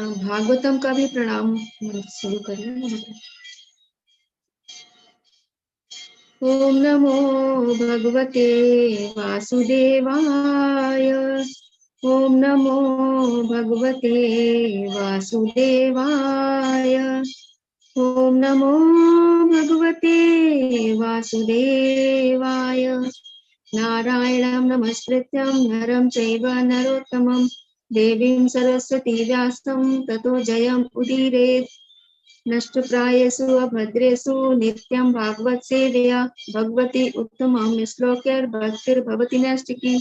भागवतम का भी प्रणाम शुरू करें। ओम नमो भगवते वासुदेवाय। ओम नमो भगवते वासुदेवाय। ओम नमो भगवते वासुदेवाय। नारायणं नमस्कृत्यं नरं चैव नरोत्तमं देवीं सरस्वती व्यासं ततो जयम् उदीरयेत्। नष्टप्रायेषु अभद्रेषु नित्यं भागवत सेवया भगवती उत्तमं श्लोकैर्भक्तिर्भवति नैष्टिकी।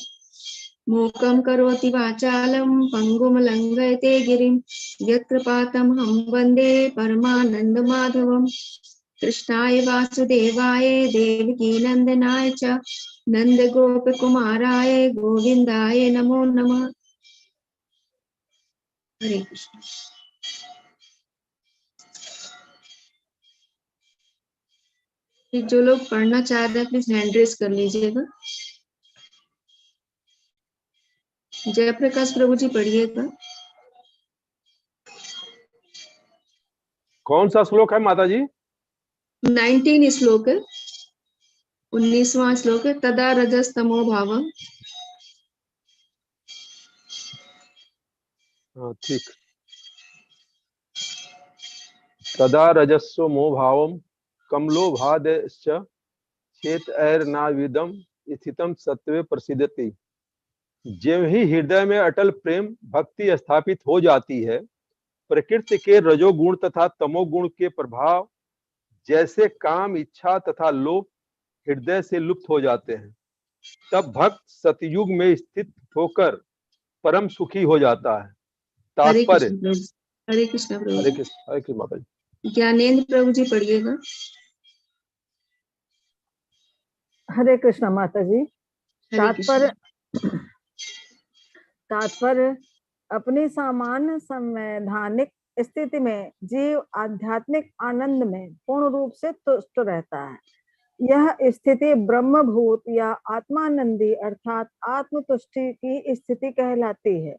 मूकं करोति वाचालं पङ्गुं लङ्घयते गिरिं यत्कृपातमहं वन्दे परमानन्दमाधवम्। कृष्णाय वासुदेवाय देवकी नन्दनाय च नन्दगोपकुमाराय गोविन्दाय नमो नमः। हरे कृष्ण। जो लोग पढ़ना चाहते हैं प्लीज हैंड रेज कर लीजिएगा। जयप्रकाश प्रभु जी पढ़िएगा। कौन सा श्लोक है माता जी? 19 श्लोक है, 19वां श्लोक है। तदा रजस्तमो भावम। ठीक। तदा रजस्व मोह भावम कमलो भादश्च चेतैर्नाविदम स्थितम सत्वे प्रसिद्धति। ज्यों ही हृदय में अटल प्रेम भक्ति स्थापित हो जाती है, प्रकृति के रजोगुण तथा तमोगुण के प्रभाव जैसे काम, इच्छा तथा लोभ हृदय से लुप्त हो जाते हैं, तब भक्त सतयुग में स्थित होकर परम सुखी हो जाता है। तात्पर्य। हरे कृष्ण प्रभु। हरे कृष्ण माता जी। ज्ञानेन्द्र प्रभु जी पढ़िएगा। हरे कृष्ण माता जी। तात्पर्य अपनी सामान्य संवैधानिक स्थिति में जीव आध्यात्मिक आनंद में पूर्ण रूप से तुष्ट रहता है। यह स्थिति ब्रह्मभूत या आत्मानंदी अर्थात आत्मतुष्टि की स्थिति कहलाती है।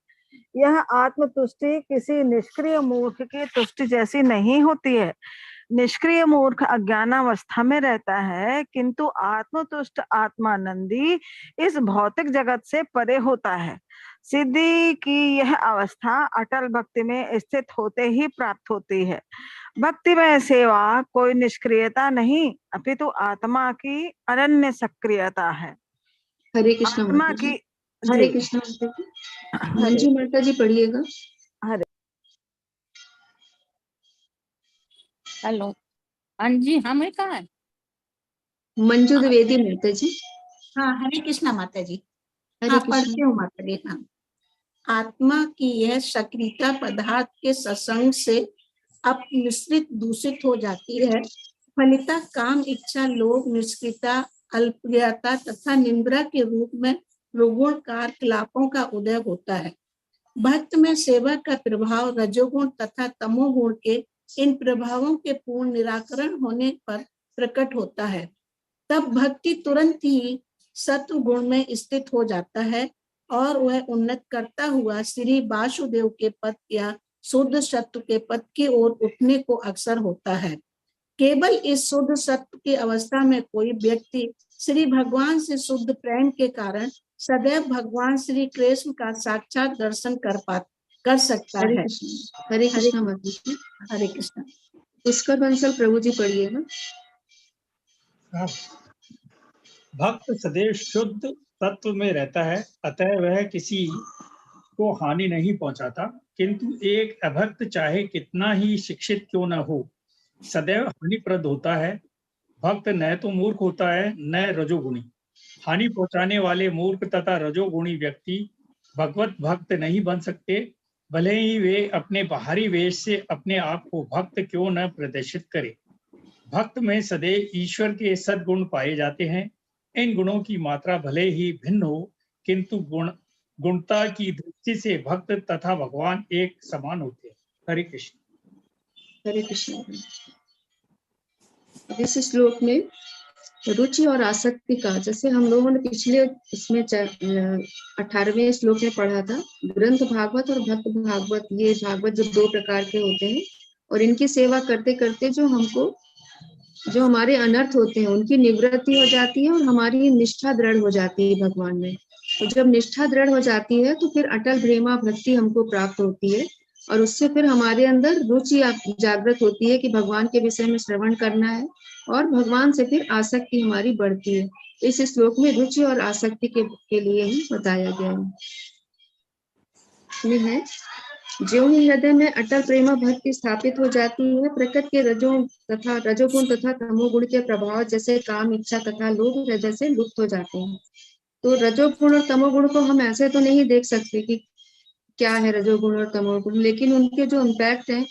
यह आत्मतुष्टि किसी निष्क्रिय मूर्ख की तुष्टि जैसी नहीं होती है। निष्क्रिय मूर्ख अज्ञानावस्था में रहता है, किंतु आत्मतुष्ट आत्मानंदी इस भौतिक जगत से परे होता है। सिद्धि की यह अवस्था अटल भक्ति में स्थित होते ही प्राप्त होती है। भक्ति में सेवा कोई निष्क्रियता नहीं, अपितु आत्मा की अनन्य सक्रियता है। हरे कृष्ण आत्मा की। हरे कृष्ण। मंजू माता जी पढ़िएगा। हरे। हेलो। हाँ जी, हमें कहा है मंजू द्विवेदी माता जी। हाँ, हरे कृष्णा माता जी। हरे हाँ, कृष्ण। पढ़ती हूँ माता जी। हाँ, आत्मा की यह सक्रियता पदार्थ के सत्संग से अपमिश्रित दूषित हो जाती है। फलिता काम, इच्छा, लोभ, निष्क्रियता, अल्पज्ञता तथा निंद्रा के रूप में रुगुण कार्यकलापों का उदय होता है। भक्त में सेवा का प्रभाव रजोगुण तथा तमोगुण के इन प्रभावों के पूर्ण निराकरण होने पर प्रकट होता है। तब भक्ति तुरंत ही सत्व गुण में स्थित हो जाता है और वह उन्नत करता हुआ श्री वासुदेव के पद या शुद्ध सत्व के पद की ओर उठने को अक्सर होता है। केवल इस शुद्ध सत्व की अवस्था में कोई व्यक्ति श्री भगवान से शुद्ध प्रेम के कारण सदैव भगवान श्री कृष्ण का साक्षात दर्शन कर सकता है। हरे कृष्ण माता जी। हरे कृष्ण। पुष्कर बंसल प्रभु जी पढ़िएगा। भक्त सदैव शुद्ध तत्व में रहता है, अतः वह किसी को हानि नहीं पहुंचाता, किंतु एक अभक्त चाहे कितना ही शिक्षित क्यों न हो, सदैव हानिप्रद होता है। भक्त न तो मूर्ख होता है न रजोगुणी। हानि पहुंचाने वाले मूर्ख तथा रजोगुणी व्यक्ति भगवत भक्त नहीं बन सकते, भले ही वे अपने बाहरी वेश से अपने आप को भक्त क्यों न प्रदर्शित करे। भक्त में सदैव ईश्वर के सद्गुण पाए जाते हैं। इन गुणों की मात्रा भले ही भिन्न हो, किंतु गुणता की दृष्टि से भक्त तथा भगवान एक समान होते हैं। हरे कृष्ण। हरे कृष्ण। इस श्लोक में रुचि और आसक्ति का, जैसे हम लोगों ने पिछले इसमें 18वें श्लोक में पढ़ा था, ग्रंथ भागवत और भक्त भागवत, ये भागवत जो 2 प्रकार के होते हैं, और इनकी सेवा करते करते जो हमारे अनर्थ होते हैं उनकी निवृत्ति हो जाती है और हमारी निष्ठा दृढ़ हो जाती है भगवान में। तो जब निष्ठा दृढ़ हो जाती है तो फिर अटल प्रेमा भक्ति हमको प्राप्त होती है, और उससे फिर हमारे अंदर रुचि जागृत होती है कि भगवान के विषय में श्रवण करना है, और भगवान से फिर आसक्ति हमारी बढ़ती है। इस श्लोक में रुचि और आसक्ति के लिए ही बताया गया है। इसमें है, ज्यों ही हृदय में अटल प्रेमा भक्ति स्थापित हो जाती है, प्रकृति के रजोगुण तथा तमोगुण के प्रभाव जैसे काम, इच्छा तथा लोभ हृदय से लुप्त हो जाते हैं। तो रजोगुण और तमोगुण को हम ऐसे तो नहीं देख सकते कि क्या है रजोगुण और तमोगुण, लेकिन उनके जो इम्पैक्ट है,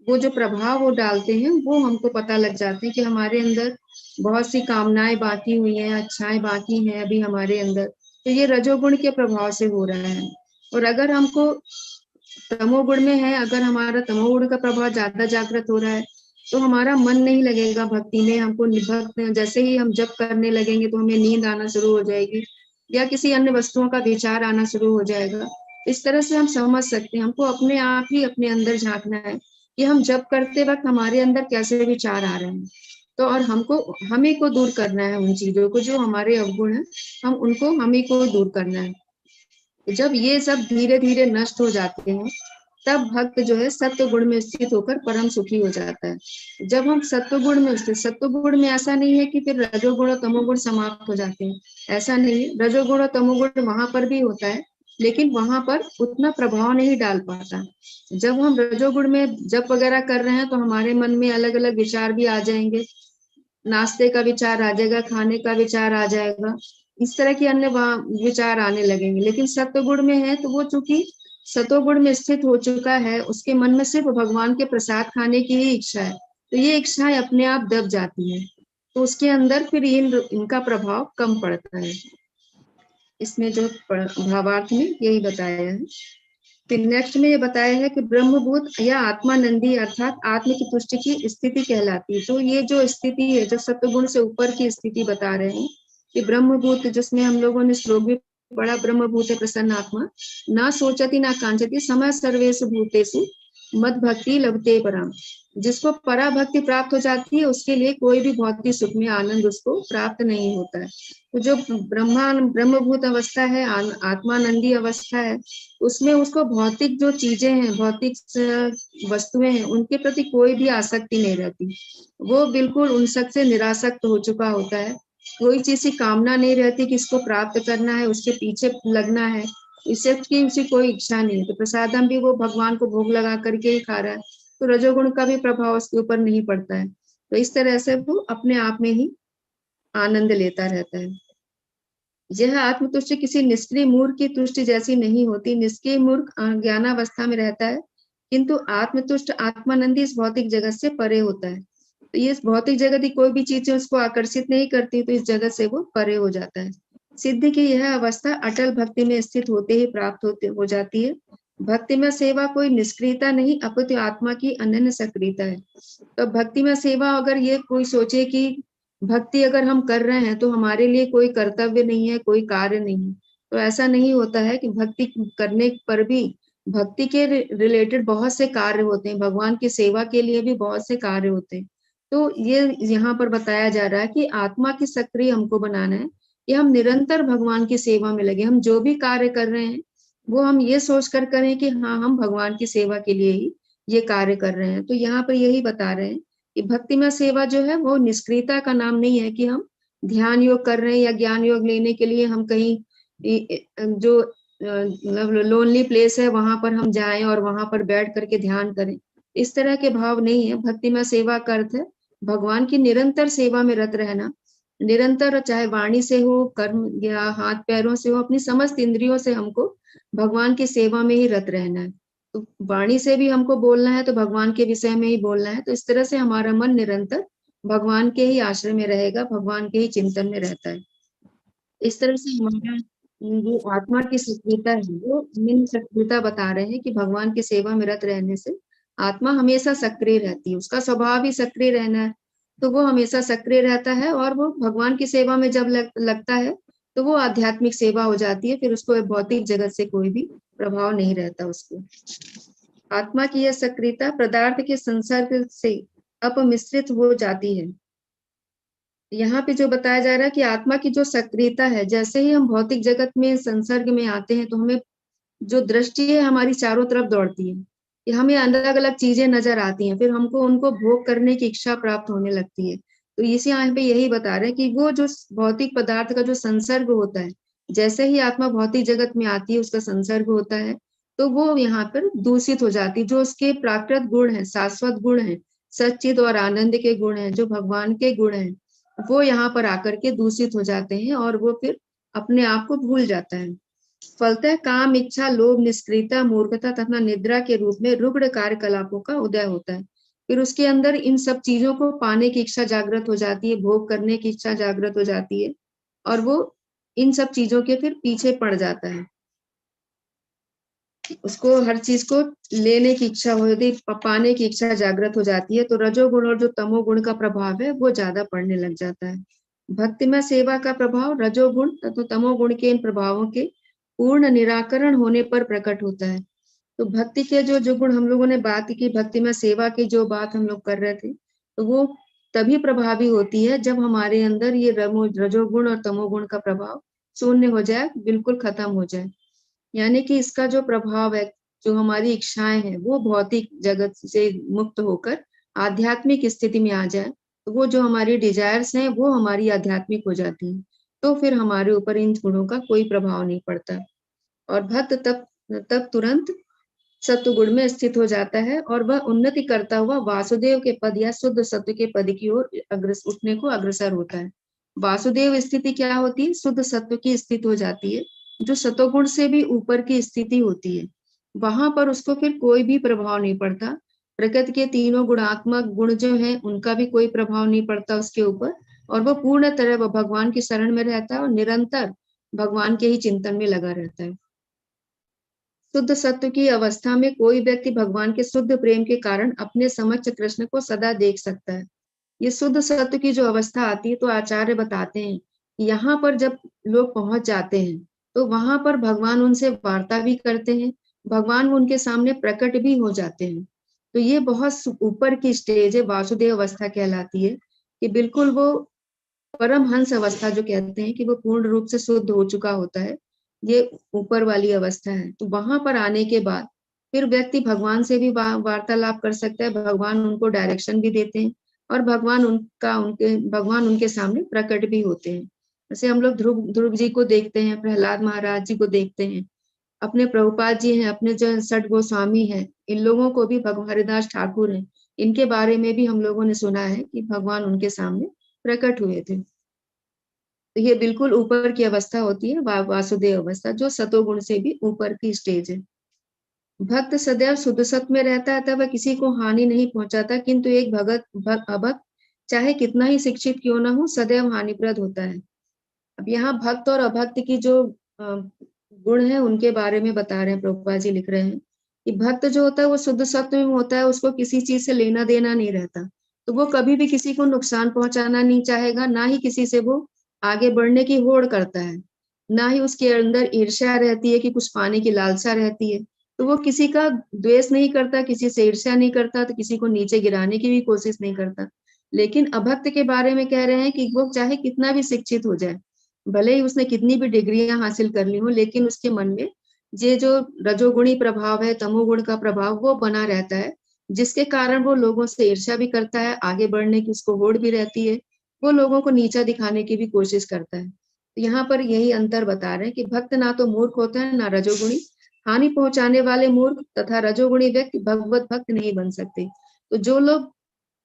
वो जो प्रभाव वो डालते हैं, वो हमको पता लग जाते हैं कि हमारे अंदर बहुत सी कामनाएं बाकी हुई हैं, अच्छाएं बाकी हैं अभी हमारे अंदर, तो ये रजोगुण के प्रभाव से हो रहा है। और अगर हमको तमोगुण में है, अगर हमारा तमोगुण का प्रभाव ज्यादा जागृत हो रहा है, तो हमारा मन नहीं लगेगा भक्ति में। हमको भक्त जैसे ही हम जप करने लगेंगे तो हमें नींद आना शुरू हो जाएगी, या किसी अन्य वस्तुओं का विचार आना शुरू हो जाएगा। इस तरह से हम समझ सकते हैं, हमको अपने आप ही अपने अंदर झांकना है कि हम जप करते वक्त हमारे अंदर कैसे विचार आ रहे हैं। तो और हमें को दूर करना है उन चीजों को, जो हमारे अवगुण है, हमें को दूर करना है। जब ये सब धीरे धीरे नष्ट हो जाते हैं, तब भक्त जो है सत्व गुण में स्थित होकर परम सुखी हो जाता है। जब हम सत्व गुण में ऐसा नहीं है कि फिर रजोगुण और तमोगुण समाप्त हो जाते हैं, ऐसा नहीं है। रजोगुण और तमोगुण वहां पर भी होता है, लेकिन वहां पर उतना प्रभाव नहीं डाल पाता। जब हम रजोगुण में जप वगैरह कर रहे हैं तो हमारे मन में अलग अलग विचार भी आ जाएंगे, नाश्ते का विचार आ जाएगा, खाने का विचार आ जाएगा, इस तरह के अन्य विचार आने लगेंगे। लेकिन सत्वगुण में है तो वो चूंकि सतोगुण में स्थित हो चुका है, उसके मन में सिर्फ भगवान के प्रसाद खाने की ही इच्छा है, तो ये इच्छाएं अपने आप दब जाती है, तो उसके अंदर फिर इनका प्रभाव कम पड़ता है। इसमें जो भावार्थ में यही बताया है। फिर नेक्स्ट में ये बताया है कि ब्रह्मभूत या आत्मानंदी अर्थात आत्म की तुष्टि की स्थिति कहलाती है। तो ये जो स्थिति है, जो सत्वगुण से ऊपर की स्थिति बता रहे हैं कि ब्रह्मभूत, जिसमें हम लोगों ने श्लोक भी पढ़ा, ब्रह्मभूत प्रसन्न आत्मा ना सोचती ना कांचती समय सर्वेषु भूतेषु मद भक्ति लभते पराम। जिसको पराभक्ति प्राप्त हो जाती है, उसके लिए कोई भी भौतिक सुख में आनंद उसको प्राप्त नहीं होता है। तो जो ब्रह्मभूत अवस्था है, आत्मानंदी अवस्था है, उसमें उसको भौतिक जो चीजें हैं, भौतिक वस्तुएं हैं, उनके प्रति कोई भी आसक्ति नहीं रहती। वो बिल्कुल उन सब से निरासक्त हो चुका होता है। कोई चीज की कामना नहीं रहती कि इसको प्राप्त करना है, उसके पीछे लगना है, इससे की उसी कोई इच्छा नहीं है। तो प्रसादम भी वो भगवान को भोग लगा करके ही खा रहा है, तो रजोगुण का भी प्रभाव उसके ऊपर नहीं पड़ता है। तो इस तरह से वो अपने आप में ही आनंद लेता रहता है। यह आत्मतुष्टि किसी निष्क्रिय मूर्ख की तुष्टि जैसी नहीं होती। निष्क्रिय मूर्ख ज्ञानावस्था में रहता है, किंतु आत्मतुष्ट आत्मानंदी इस भौतिक जगत से परे होता है। तो ये भौतिक जगत की कोई भी चीजें उसको आकर्षित नहीं करती, तो इस जगत से वो परे हो जाता है। सिद्धि की यह अवस्था अटल भक्ति में स्थित होते ही प्राप्त हो जाती है। भक्ति में सेवा कोई निष्क्रियता नहीं, अपितु आत्मा की अनन्य सक्रियता है। तो भक्ति में सेवा, अगर ये कोई सोचे कि भक्ति अगर हम कर रहे हैं तो हमारे लिए कोई कर्तव्य नहीं है, कोई कार्य नहीं है, तो ऐसा नहीं होता है। कि भक्ति करने पर भी भक्ति के रिलेटेड बहुत से कार्य होते हैं, भगवान की सेवा के लिए भी बहुत से कार्य होते हैं। तो ये यहाँ पर बताया जा रहा है कि आत्मा की सक्रिय हमको बनाना है कि हम निरंतर भगवान की सेवा में लगे। हम जो भी कार्य कर रहे हैं वो हम ये सोच कर करें कि हाँ, हम भगवान की सेवा के लिए ही ये कार्य कर रहे हैं। तो यहाँ पर यही बता रहे हैं कि भक्ति में सेवा जो है वो निष्क्रियता का नाम नहीं है कि हम ध्यान योग कर रहे हैं या ज्ञान योग लेने के लिए हम कहीं जो लोनली प्लेस है वहां पर हम जाएं और वहां पर बैठ करके ध्यान करें, इस तरह के भाव नहीं है। भक्ति में सेवा का अर्थ है भगवान की निरंतर सेवा में रत रहना, निरंतर, चाहे वाणी से हो, कर्म या हाथ पैरों से हो, अपनी समस्त इंद्रियों से हमको भगवान की सेवा में ही रत रहना है। तो वाणी से भी हमको बोलना है तो भगवान के विषय में ही बोलना है। तो इस तरह से हमारा मन निरंतर भगवान के ही आश्रय में रहेगा, भगवान के ही चिंतन में रहता है। इस तरह से हमारा जो आत्मा की सक्रियता है वो निम्न सक्रियता बता रहे हैं कि भगवान की सेवा में रत रहने से आत्मा हमेशा सक्रिय रहती है, उसका स्वभाव ही सक्रिय रहना है। तो वो हमेशा सक्रिय रहता है, और वो भगवान की सेवा में जब लगता है तो वो आध्यात्मिक सेवा हो जाती है, फिर उसको भौतिक जगत से कोई भी प्रभाव नहीं रहता उसको। आत्मा की यह सक्रियता पदार्थ के संसर्ग से अपमिश्रित हो जाती है। यहाँ पे जो बताया जा रहा है कि आत्मा की जो सक्रियता है, जैसे ही हम भौतिक जगत में संसर्ग में आते हैं तो हमें जो दृष्टि है हमारी चारों तरफ दौड़ती है, कि हमें अलग अलग चीजें नजर आती हैं, फिर हमको उनको भोग करने की इच्छा प्राप्त होने लगती है। तो इसी यहाँ पे यही बता रहे हैं कि वो जो भौतिक पदार्थ का जो संसर्ग होता है, जैसे ही आत्मा भौतिक जगत में आती है उसका संसर्ग होता है, तो वो यहाँ पर दूषित हो जाती है। जो उसके प्राकृत गुण है, शाश्वत गुण है, सच्चिद और आनंद के गुण है, जो भगवान के गुण है, वो यहाँ पर आकर के दूषित हो जाते हैं और वो फिर अपने आप को भूल जाता है। फलतः काम, इच्छा, लोभ, निष्क्रियता, मूर्खता तथा निद्रा के रूप में रुग्ण कार्यकलापों का उदय होता है। फिर उसके अंदर इन सब चीजों को पाने की इच्छा जागृत हो जाती है, भोग करने की इच्छा जागृत हो जाती है, और वो इन सब चीजों के फिर पीछे पड़ जाता है। उसको हर चीज को लेने की इच्छा हो, यदि पाने की इच्छा जागृत हो जाती है तो रजोगुण और जो तमोगुण का प्रभाव है वो ज्यादा पड़ने लग जाता है। भक्तिमय सेवा का प्रभाव रजोगुण तथा तमोगुण के इन प्रभावों के पूर्ण निराकरण होने पर प्रकट होता है। तो भक्ति के जो गुण हम लोगों ने बात की, भक्तिमय सेवा की जो बात हम लोग कर रहे थे, तो वो तभी प्रभावी होती है जब हमारे अंदर ये रजोगुण और तमोगुण का प्रभाव शून्य हो जाए, बिल्कुल खत्म हो जाए। यानी कि इसका जो प्रभाव है, जो हमारी इच्छाएं हैं, वो भौतिक जगत से मुक्त होकर आध्यात्मिक स्थिति में आ जाए, तो वो जो हमारी डिजायर्स हैं वो हमारी आध्यात्मिक हो जाती हैं, तो फिर हमारे ऊपर इन गुणों का कोई प्रभाव नहीं पड़ता। और भक्त तब तुरंत सत्वगुण में स्थित हो जाता है और वह उन्नति करता हुआ वासुदेव के पद या शुद्ध सत्व के पद की ओर उठने को अग्रसर होता है। वासुदेव स्थिति क्या होती है? शुद्ध सत्व की स्थिति हो जाती है, जो सतोगुण से भी ऊपर की स्थिति होती है। वहां पर उसको फिर कोई भी प्रभाव नहीं पड़ता। प्रकृति के तीनों गुणात्मक गुण जो है उनका भी कोई प्रभाव नहीं पड़ता उसके ऊपर, और वो पूर्ण तरह वह भगवान की शरण में रहता है और निरंतर भगवान के ही चिंतन में लगा रहता है। शुद्ध सत्व की अवस्था में कोई व्यक्ति भगवान के शुद्ध प्रेम के कारण अपने समक्ष कृष्ण को सदा देख सकता है। ये शुद्ध सत्व की जो अवस्था आती है, तो आचार्य बताते हैं यहाँ पर जब लोग पहुंच जाते हैं तो वहां पर भगवान उनसे वार्ता भी करते हैं, भगवान उनके सामने प्रकट भी हो जाते हैं। तो ये बहुत ऊपर की स्टेज है, वासुदेव अवस्था कहलाती है, कि बिल्कुल वो परमहंस अवस्था जो कहते हैं कि वो पूर्ण रूप से शुद्ध हो चुका होता है, ये ऊपर वाली अवस्था है। तो वहां पर आने के बाद फिर व्यक्ति भगवान से भी वार्तालाप कर सकता है, भगवान उनको डायरेक्शन भी देते हैं और भगवान उनके सामने प्रकट भी होते हैं। जैसे हम लोग ध्रुव जी को देखते हैं, प्रहलाद महाराज जी को देखते हैं, अपने प्रभुपाद जी हैं, अपने जो सठ गोस्वामी हैं, इन लोगों को भी भगवान हरिदास ठाकुर हैं, इनके बारे में भी हम लोगों ने सुना है कि भगवान उनके सामने प्रकट हुए थे। तो ये बिल्कुल ऊपर की अवस्था होती है, वासुदेव अवस्था, जो सतोगुण से भी ऊपर की स्टेज है। भक्त सदैव शुद्ध सत्व में रहता है, वह किसी को हानि नहीं पहुंचाता, किंतु एक अभक्त चाहे कितना ही शिक्षित क्यों ना हो, सदैव हानिप्रद होता है। अब यहाँ भक्त और अभक्त की जो गुण है उनके बारे में बता रहे हैं, प्रभुपाद जी लिख रहे हैं कि भक्त जो होता है वो शुद्ध सत्व में होता है, उसको किसी चीज से लेना देना नहीं रहता, तो वो कभी भी किसी को नुकसान पहुंचाना नहीं चाहेगा, ना ही किसी से वो आगे बढ़ने की होड़ करता है, ना ही उसके अंदर ईर्ष्या रहती है कि कुछ पाने की लालसा रहती है। तो वो किसी का द्वेष नहीं करता, किसी से ईर्ष्या नहीं करता, तो किसी को नीचे गिराने की भी कोशिश नहीं करता। लेकिन अभक्त के बारे में कह रहे हैं कि वो चाहे कितना भी शिक्षित हो जाए, भले ही उसने कितनी भी डिग्रियां हासिल कर ली हो, लेकिन उसके मन में ये जो रजोगुणी प्रभाव है, तमोगुण का प्रभाव वो बना रहता है, जिसके कारण वो लोगों से ईर्ष्या भी करता है, आगे बढ़ने की उसको होड़ भी रहती है, वो लोगों को नीचा दिखाने की भी कोशिश करता है। तो यहाँ पर यही अंतर बता रहे हैं कि भक्त ना तो मूर्ख होता है, ना रजोगुणी। हानि पहुंचाने वाले मूर्ख तथा रजोगुणी व्यक्ति भगवत भक्त नहीं बन सकते। तो जो लोग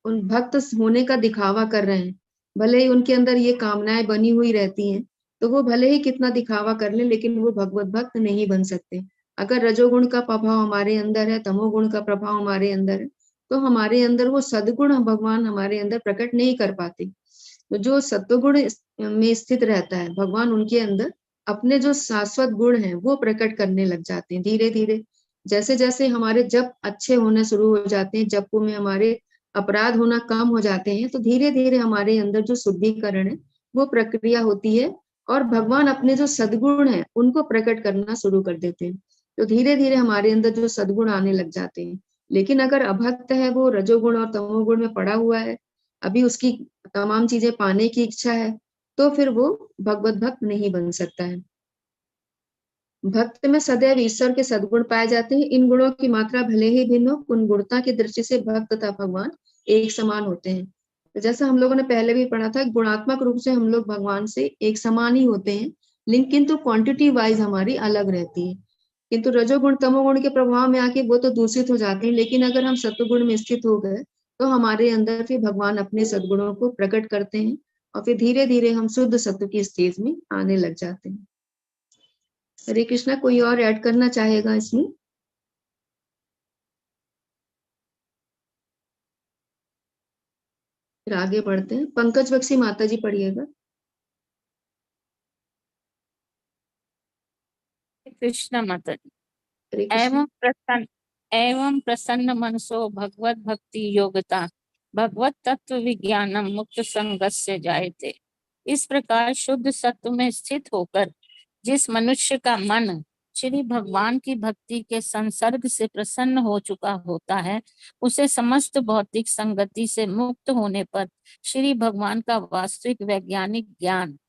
उन भक्त होने का दिखावा कर रहे हैं, भले ही उनके अंदर ये कामनाएं बनी हुई रहती हैं, तो वो भले ही कितना दिखावा कर ले, लेकिन वो भगवत भक्त नहीं बन सकते। अगर रजोगुण का प्रभाव हमारे अंदर है, तमोगुण का प्रभाव हमारे अंदर है, तो हमारे अंदर वो सद्गुण भगवान हमारे अंदर प्रकट नहीं कर पाते। तो जो सत्वगुण में स्थित रहता है, भगवान उनके अंदर अपने जो शाश्वत गुण हैं वो प्रकट करने लग जाते हैं धीरे धीरे। जैसे जैसे हमारे जप अच्छे होने शुरू हो जाते हैं, जप में हमारे अपराध होना कम हो जाते हैं, तो धीरे धीरे हमारे अंदर जो शुद्धिकरण है वो प्रक्रिया होती है और भगवान अपने जो सद्गुण है उनको प्रकट करना शुरू कर देते हैं। तो धीरे धीरे हमारे अंदर जो सद्गुण आने लग जाते हैं। लेकिन अगर अभक्त है, वो रजोगुण और तमोगुण में पड़ा हुआ है, अभी उसकी तमाम चीजें पाने की इच्छा है, तो फिर वो भगवत भक्त नहीं बन सकता है। भक्त में सदैव ईश्वर के सद्गुण पाए जाते हैं। इन गुणों की मात्रा भले ही भिन्न हो, उन गुणता की दृष्टि से भक्त तथा भगवान एक समान होते हैं। तो जैसा हम लोगों ने पहले भी पढ़ा था, गुणात्मक रूप से हम लोग भगवान से एक समान ही होते हैं, लेकिन किंतु क्वांटिटी वाइज हमारी अलग रहती है। किंतु रजोगुण तमोगुण के प्रभाव में आके वो तो दूषित हो जाते हैं, लेकिन अगर हम सत्वगुण में स्थित हो गए तो हमारे अंदर फिर भगवान अपने सद्गुणों को प्रकट करते हैं और फिर धीरे धीरे हम शुद्ध सत्व की स्टेज में आने लग जाते हैं। हरे कृष्णा, कोई और ऐड करना चाहेगा इसमें? फिर आगे बढ़ते हैं। पंकज बख्शी माता जी पढ़िएगा। कृष्ण माता जी। हरे कृष्ण। एवं प्रसन्न मनसो भगवत भक्ति योगता भगवत तत्व विज्ञानम मुक्त संगस्य जायते। इस प्रकार शुद्ध सत्व में स्थित होकर जिस मनुष्य का मन श्री भगवान की भक्ति के संसर्ग से प्रसन्न हो चुका होता है, उसे समस्त भौतिक संगति से मुक्त होने पर श्री भगवान का वास्तविक वैज्ञानिक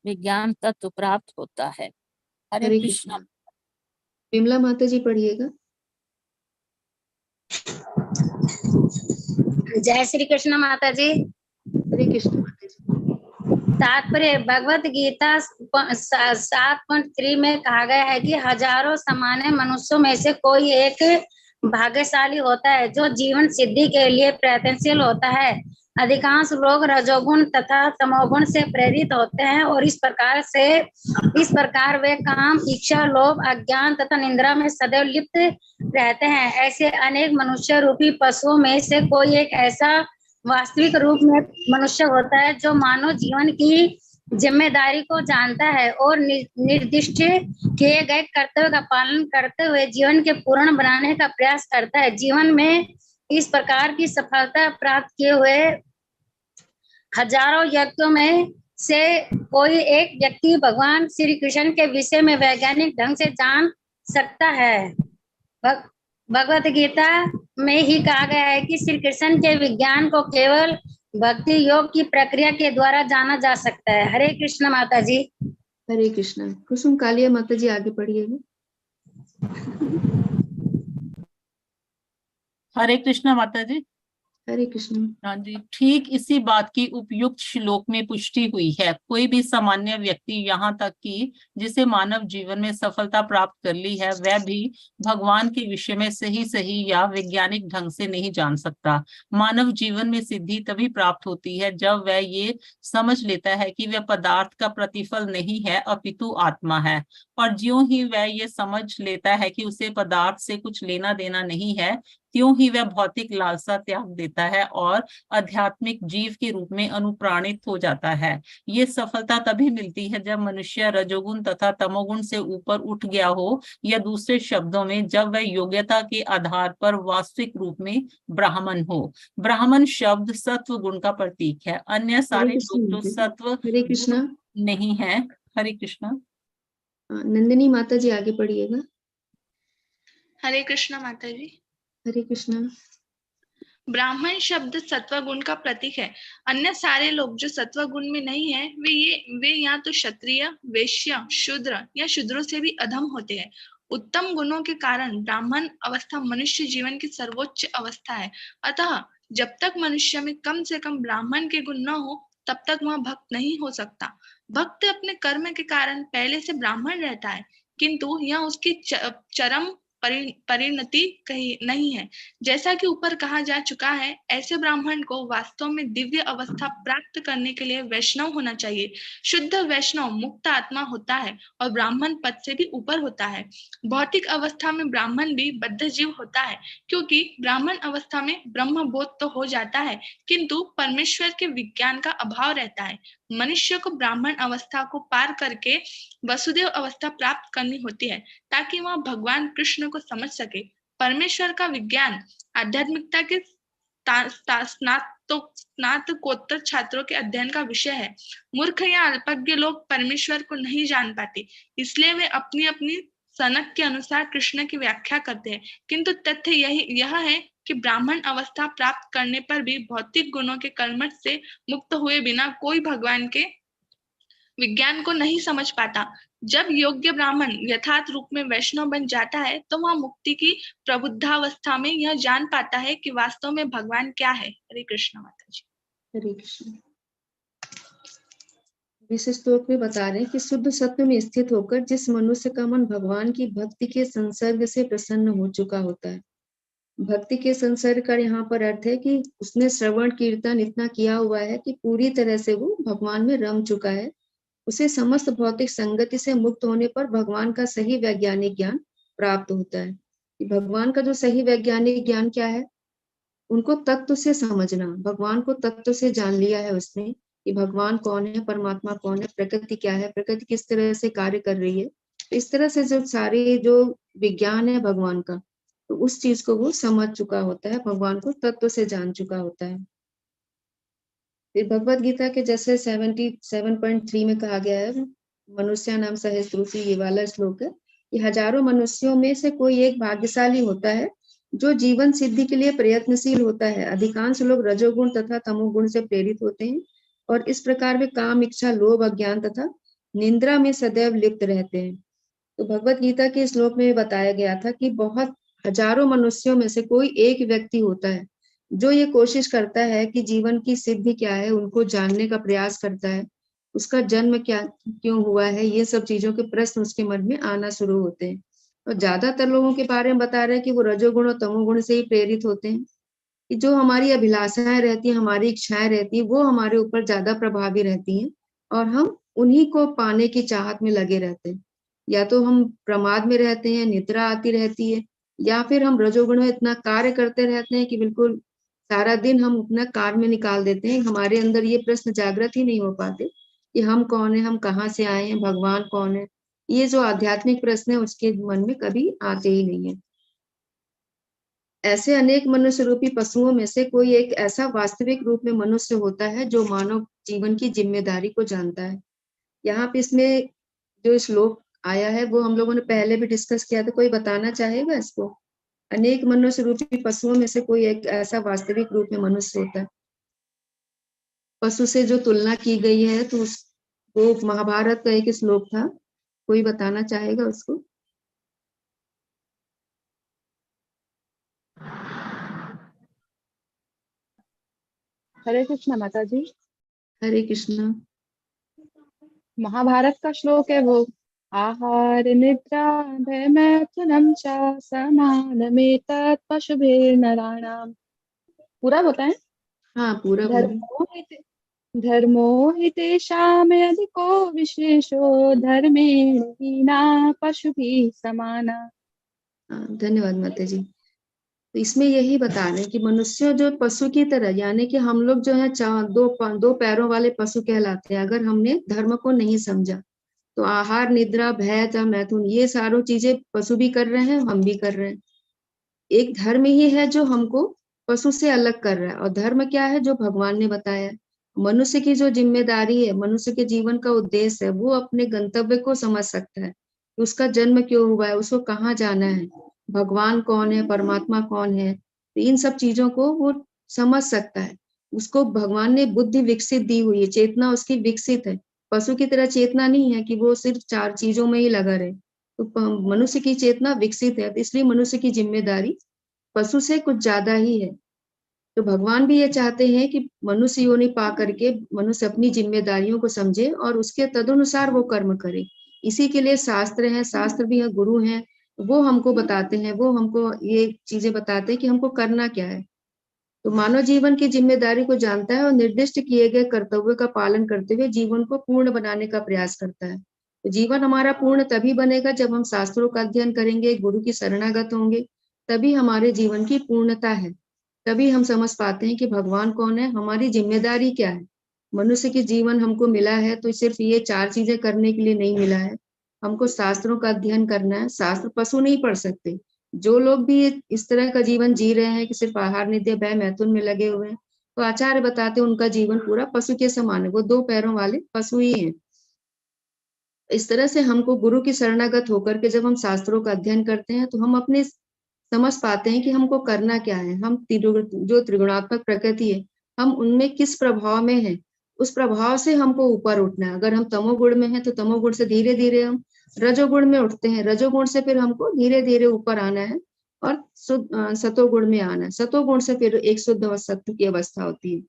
विज्ञान तत्व प्राप्त होता है। हरे कृष्ण। विमला माता जी पढ़िएगा। जय श्री कृष्ण माता जी। हरे कृष्ण माता जी। तात्पर्य भगवत गीता 7.3 में कहा गया है कि हजारों सामान्य मनुष्यों में से कोई एक भाग्यशाली होता है जो जीवन सिद्धि के लिए प्रयत्नशील होता है। अधिकांश लोग रजोगुण तथा तमोगुण से प्रेरित होते हैं और इस प्रकार वे काम, इच्छा, लोभ, अज्ञान तथा निंद्रा में सदैव लिप्त रहते हैं। ऐसे अनेक मनुष्य रूपी पशुओं में से कोई एक ऐसा वास्तविक रूप में मनुष्य होता है जो मानव जीवन की जिम्मेदारी को जानता है और निर्दिष्ट किए गए कर्तव्य का पालन करते हुए जीवन के पूर्ण बनाने का प्रयास करता है। जीवन में इस प्रकार की सफलता प्राप्त किए हुए हजारों व्यक्तियों में से कोई एक व्यक्ति भगवान श्री कृष्ण के विषय में वैज्ञानिक ढंग से जान सकता है। भगवत गीता में ही कहा गया है कि श्री कृष्ण के विज्ञान को केवल भक्ति योग की प्रक्रिया के द्वारा जाना जा सकता है। हरे कृष्ण माता जी। हरे कृष्ण। कुसुम कालिया माता जी आगे पढ़िएगा। हरे कृष्ण माता जी। हरे कृष्ण। हाँ जी, ठीक इसी बात की उपयुक्त श्लोक में पुष्टि हुई है। कोई भी सामान्य व्यक्ति, यहाँ तक कि जिसे मानव जीवन में सफलता प्राप्त कर ली है, वह भी भगवान के विषय में सही या वैज्ञानिक ढंग से नहीं जान सकता। मानव जीवन में सिद्धि तभी प्राप्त होती है जब वह ये समझ लेता है कि वह पदार्थ का प्रतिफल नहीं है अपितु आत्मा है। और ज्यों ही वह ये समझ लेता है कि उसे पदार्थ से कुछ लेना देना नहीं है, त्यों ही वह भौतिक लालसा त्याग देता है और आध्यात्मिक जीव के रूप में अनुप्राणित हो जाता है। ये सफलता तभी मिलती है जब मनुष्य रजोगुण तथा तमोगुण से ऊपर उठ गया हो, या दूसरे शब्दों में जब वह योग्यता के आधार पर वास्तविक रूप में ब्राह्मण हो। ब्राह्मण शब्द सत्व गुण का प्रतीक है। अन्य सारे लोग जो सत्व हरे कृष्ण नहीं है। हरे कृष्ण। नंदिनी माता जी आगे पढ़िएगा। हरे कृष्ण माता जी। हरे कृष्ण। ब्राह्मण शब्द सत्व गुण का प्रतीक है। अन्य सारे लोग जो सत्व गुण में नहीं है, वे या तो क्षत्रिय, वैश्य, शूद्र या शूद्रों से भी अधम होते हैं। उत्तम गुणों के कारण ब्राह्मण अवस्था मनुष्य जीवन की सर्वोच्च अवस्था है। अतः जब तक मनुष्य में कम से कम ब्राह्मण के गुण न हो, तब तक वह भक्त नहीं हो सकता। भक्त अपने कर्म के कारण पहले से ब्राह्मण रहता है, किंतु यह उसकी चरम परिणति नहीं है। जैसा कि ऊपर कहा जा चुका है, ऐसे ब्राह्मण को वास्तव में दिव्य अवस्था प्राप्त करने के लिए वैष्णव होना चाहिए। शुद्ध वैष्णव मुक्त आत्मा होता है और ब्राह्मण पद से भी ऊपर होता है। भौतिक अवस्था में ब्राह्मण भी बद्ध जीव होता है, क्योंकि ब्राह्मण अवस्था में ब्रह्म बोध तो हो जाता है, किंतु परमेश्वर के विज्ञान का अभाव रहता है। मनुष्य को ब्राह्मण अवस्था को पार करके वसुदेव अवस्था प्राप्त करनी होती है, ताकि वह भगवान कृष्ण को समझ सके। परमेश्वर का विज्ञान आध्यात्मिकता के तो स्नातकोत्तर छात्रों के अध्ययन का विषय है। मूर्ख या अल्पज्ञ लोग परमेश्वर को नहीं जान पाते, इसलिए वे अपनी अपनी सनक के अनुसार कृष्ण की व्याख्या करते हैं। किंतु तथ्य यह है कि ब्राह्मण अवस्था प्राप्त करने पर भी भौतिक गुणों के कलमठ से मुक्त हुए बिना कोई भगवान के विज्ञान को नहीं समझ पाता। जब योग्य ब्राह्मण यथार्थ रूप में वैष्णव बन जाता है तो वह मुक्ति की प्रबुद्धावस्था में यह जान पाता है कि वास्तव में भगवान क्या है। हरे कृष्ण माता जी। हरे कृष्ण। इस श्लोक में बता रहे हैं कि शुद्ध सत्व में स्थित होकर जिस मनुष्य का मन भगवान की भक्ति के संसर्ग से प्रसन्न हो चुका होता है। भक्ति के संसर्ग का यहाँ पर अर्थ है कि उसने श्रवण कीर्तन इतना किया हुआ है कि पूरी तरह से वो भगवान में रम चुका है। उसे समस्त भौतिक संगति से मुक्त होने पर भगवान का सही वैज्ञानिक ज्ञान प्राप्त होता है। कि भगवान का जो सही वैज्ञानिक ज्ञान क्या है, उनको तत्व से समझना, भगवान को तत्व से जान लिया है उसने कि भगवान कौन है, परमात्मा कौन है, प्रकृति क्या है, प्रकृति किस तरह से कार्य कर रही है। इस तरह से जो सारे जो विज्ञान है भगवान का, तो उस चीज को वो समझ चुका होता है, भगवान को तत्व से जान चुका होता है। फिर भगवत गीता के जैसे 77.3 में कहा गया है, मनुष्य नाम सहस्रुषि, ये वाला श्लोक है कि हजारों मनुष्यों में से कोई एक भाग्यशाली होता है जो जीवन सिद्धि के लिए प्रयत्नशील होता है। अधिकांश लोग रजोगुण तथा तमोगुण से प्रेरित होते हैं और इस प्रकार वे काम, इच्छा, लोभ, अज्ञान तथा निंद्रा में सदैव लिप्त रहते हैं। तो भगवत गीता के श्लोक में बताया गया था कि बहुत हजारों मनुष्यों में से कोई एक व्यक्ति होता है जो ये कोशिश करता है कि जीवन की सिद्धि क्या है उनको जानने का प्रयास करता है, उसका जन्म क्या क्यों हुआ है, ये सब चीजों के प्रश्न उसके मन में आना शुरू होते हैं। और ज्यादातर लोगों के बारे में बता रहे हैं कि वो रजोगुण और तमोगुण से ही प्रेरित होते हैं, कि जो हमारी अभिलाषाएं रहती हैं, हमारी इच्छाएं रहती हैं, वो हमारे ऊपर ज्यादा प्रभावी रहती हैं और हम उन्हीं को पाने की चाहत में लगे रहते हैं। या तो हम प्रमाद में रहते हैं, निद्रा आती रहती है, या फिर हम रजोगुण में इतना कार्य करते रहते हैं कि बिल्कुल सारा दिन हम अपना कार्य में निकाल देते हैं। हमारे अंदर ये प्रश्न जागृत ही नहीं हो पाते कि हम कौन है, हम कहाँ से आए हैं, भगवान कौन है। ये जो आध्यात्मिक प्रश्न है उसके मन में कभी आते ही नहीं है। ऐसे अनेक मनुष्य रूपी पशुओं में से कोई एक ऐसा वास्तविक रूप में मनुष्य होता है जो मानव जीवन की जिम्मेदारी को जानता है। यहाँ पे इसमें जो श्लोक आया है वो हम लोगों ने पहले भी डिस्कस किया था, कोई बताना चाहेगा इसको? अनेक मनुष्य रूपी पशुओं में से कोई एक ऐसा वास्तविक रूप में मनुष्य होता है। पशु से जो तुलना की गई है तो वो महाभारत का एक श्लोक था, कोई बताना चाहेगा उसको? हरे कृष्ण माता जी। हरे कृष्ण। महाभारत का श्लोक है वो, आहार निद्रा भय मैथुनम च समानमेतत् पशुभिर्नराणाम। पूरा बताएं? हाँ पूरा बोलिए। धर्मो हि तेषाम् अधिको विशेषो धर्मेण हीना पशुभिः समाना। धन्यवाद माता जी। तो इसमें यही बता रहे हैं कि मनुष्य जो पशु की तरह, यानी कि हम लोग जो है दो पैरों वाले पशु कहलाते हैं अगर हमने धर्म को नहीं समझा। तो आहार, निद्रा, भय, मैथुन, ये सारों चीजें पशु भी कर रहे हैं, हम भी कर रहे हैं। एक धर्म ही है जो हमको पशु से अलग कर रहा है, और धर्म क्या है? जो भगवान ने बताया। मनुष्य की जो जिम्मेदारी है, मनुष्य के जीवन का उद्देश्य है, वो अपने गंतव्य को समझ सकता है, उसका जन्म क्यों हुआ है, उसको कहाँ जाना है, भगवान कौन है, परमात्मा कौन है, तो इन सब चीजों को वो समझ सकता है। उसको भगवान ने बुद्धि विकसित दी हुई है, चेतना उसकी विकसित है। पशु की तरह चेतना नहीं है कि वो सिर्फ चार चीजों में ही लगा रहे। तो मनुष्य की चेतना विकसित है, इसलिए मनुष्य की जिम्मेदारी पशु से कुछ ज्यादा ही है। तो भगवान भी ये चाहते हैं कि मनुष्य योनि पा करके मनुष्य अपनी जिम्मेदारियों को समझे और उसके तदनुसार वो कर्म करे। इसी के लिए शास्त्र है, शास्त्र भी है, गुरु हैं, वो हमको बताते हैं, वो हमको ये चीजें बताते हैं कि हमको करना क्या है। तो मानव जीवन की जिम्मेदारी को जानता है और निर्दिष्ट किए गए कर्तव्य का पालन करते हुए जीवन को पूर्ण बनाने का प्रयास करता है। तो जीवन हमारा पूर्ण तभी बनेगा जब हम शास्त्रों का अध्ययन करेंगे, गुरु की शरणागत होंगे, तभी हमारे जीवन की पूर्णता है। तभी हम समझ पाते हैं कि भगवान कौन है, हमारी जिम्मेदारी क्या है। मनुष्य की जीवन हमको मिला है तो सिर्फ ये चार चीजें करने के लिए नहीं मिला है, हमको शास्त्रों का अध्ययन करना है। शास्त्र पशु नहीं पढ़ सकते। जो लोग भी इस तरह का जीवन जी रहे हैं कि सिर्फ आहार, निद्रा, भय, मैथुन में लगे हुए हैं, तो आचार्य बताते हैं उनका जीवन पूरा पशु के समान है, वो 2 पैरों वाले पशु ही हैं। इस तरह से हमको गुरु की शरणागत होकर के जब हम शास्त्रों का अध्ययन करते हैं तो हम अपने समझ पाते हैं कि हमको करना क्या है। हम जो त्रिगुणात्मक प्रकृति है, हम उनमें किस प्रभाव में है, उस प्रभाव से हमको ऊपर उठना है। अगर हम तमोगुण में हैं तो तमोगुण से धीरे धीरे हम रजोगुण में उठते हैं, रजोगुण से फिर हमको धीरे धीरे ऊपर आना है और सतोगुण में आना है। सतोगुण से फिर एक शुद्ध सत्व की अवस्था होती है।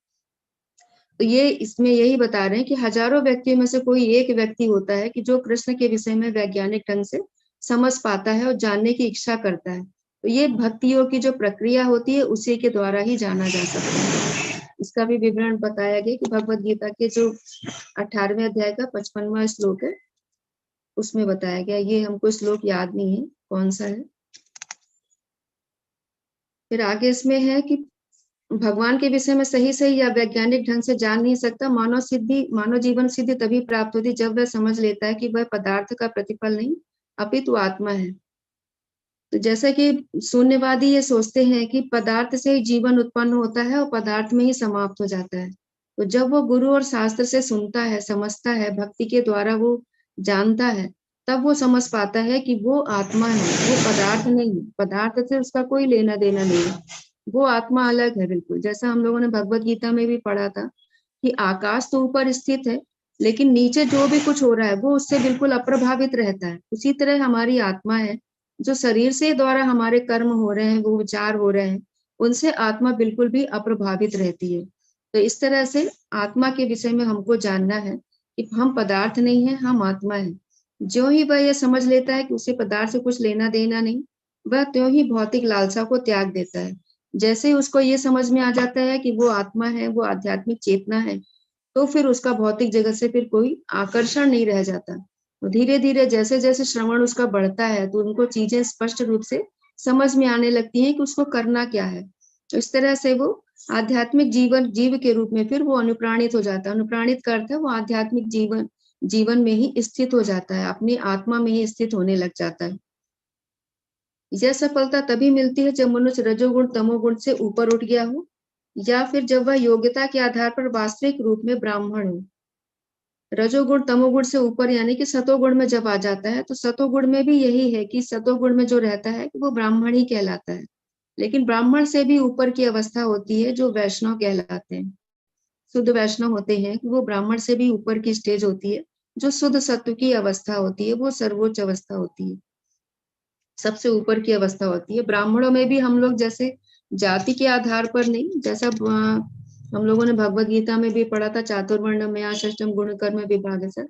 तो ये इसमें यही बता रहे हैं कि हजारों व्यक्तियों में से कोई एक व्यक्ति होता है कि जो कृष्ण के विषय में वैज्ञानिक ढंग से समझ पाता है और जानने की इच्छा करता है। तो ये भक्तियों की जो प्रक्रिया होती है उसी के द्वारा ही जाना जा सकता है। इसका भी विवरण बताया गया कि भगवत गीता के जो 18वें अध्याय का 55वां श्लोक है उसमें बताया गया। ये हमको श्लोक याद नहीं है कौन सा है। फिर आगे इसमें है कि भगवान के विषय में सही सही या वैज्ञानिक ढंग से जान नहीं सकता। मानव जीवन सिद्धि तभी प्राप्त होती जब वह समझ लेता है कि वह पदार्थ का प्रतिफल नहीं अपितु आत्मा है। तो जैसा कि शून्यवादी ये सोचते हैं कि पदार्थ से ही जीवन उत्पन्न होता है और पदार्थ में ही समाप्त हो जाता है। तो जब वो गुरु और शास्त्र से सुनता है, समझता है, भक्ति के द्वारा वो जानता है, तब वो समझ पाता है कि वो आत्मा है, वो पदार्थ नहीं। पदार्थ से उसका कोई लेना देना नहीं है, वो आत्मा अलग है बिल्कुल। जैसा हम लोगों ने भगवत गीता में भी पढ़ा था कि आकाश तो ऊपर स्थित है लेकिन नीचे जो भी कुछ हो रहा है वो उससे बिल्कुल अप्रभावित रहता है। उसी तरह हमारी आत्मा है, जो शरीर से द्वारा हमारे कर्म हो रहे हैं, वो विचार हो रहे हैं, उनसे आत्मा बिल्कुल भी अप्रभावित रहती है। तो इस तरह से आत्मा के विषय में हमको जानना है कि हम पदार्थ नहीं है, हम आत्मा है। जो ही वह यह समझ लेता है कि उसे पदार्थ से कुछ लेना देना नहीं, वह त्यों ही भौतिक लालसा को त्याग देता है। जैसे ही उसको ये समझ में आ जाता है कि वो आत्मा है, वो आध्यात्मिक चेतना है, तो फिर उसका भौतिक जगत से फिर कोई आकर्षण नहीं रह जाता। तो धीरे धीरे जैसे जैसे श्रवण उसका बढ़ता है तो उनको चीजें स्पष्ट रूप से समझ में आने लगती हैं कि उसको करना क्या है। तो इस तरह से वो आध्यात्मिक जीव के रूप में फिर वो अनुप्राणित हो जाता है। अनुप्राणित का अर्थ है वो आध्यात्मिक जीवन में ही स्थित हो जाता है, अपनी आत्मा में ही स्थित होने लग जाता है। यह सफलता तभी मिलती है जब मनुष्य रजोगुण तमोगुण से ऊपर उठ गया हो, या फिर जब वह योग्यता के आधार पर वास्तविक रूप में ब्राह्मण हो। रजोगुण तमोगुण से ऊपर यानी कि सतोगुण में जब आ जाता है तो सतोगुण में भी यही है कि सतोगुण में जो रहता है कि वो ब्राह्मण ही कहलाता है। लेकिन ब्राह्मण से भी ऊपर की अवस्था होती है जो वैष्णव कहलाते हैं, शुद्ध वैष्णव होते हैं, कि वो ब्राह्मण से भी ऊपर की स्टेज होती है जो शुद्ध सत्व की अवस्था होती है, वो सर्वोच्च अवस्था होती है, सबसे ऊपर की अवस्था होती है। ब्राह्मणों में भी हम लोग जैसे जाति के आधार पर नहीं, जैसा हम लोगों ने भगवत गीता में भी पढ़ा था चातुर्वर्ण में षष्टम गुण कर्म विभाग से,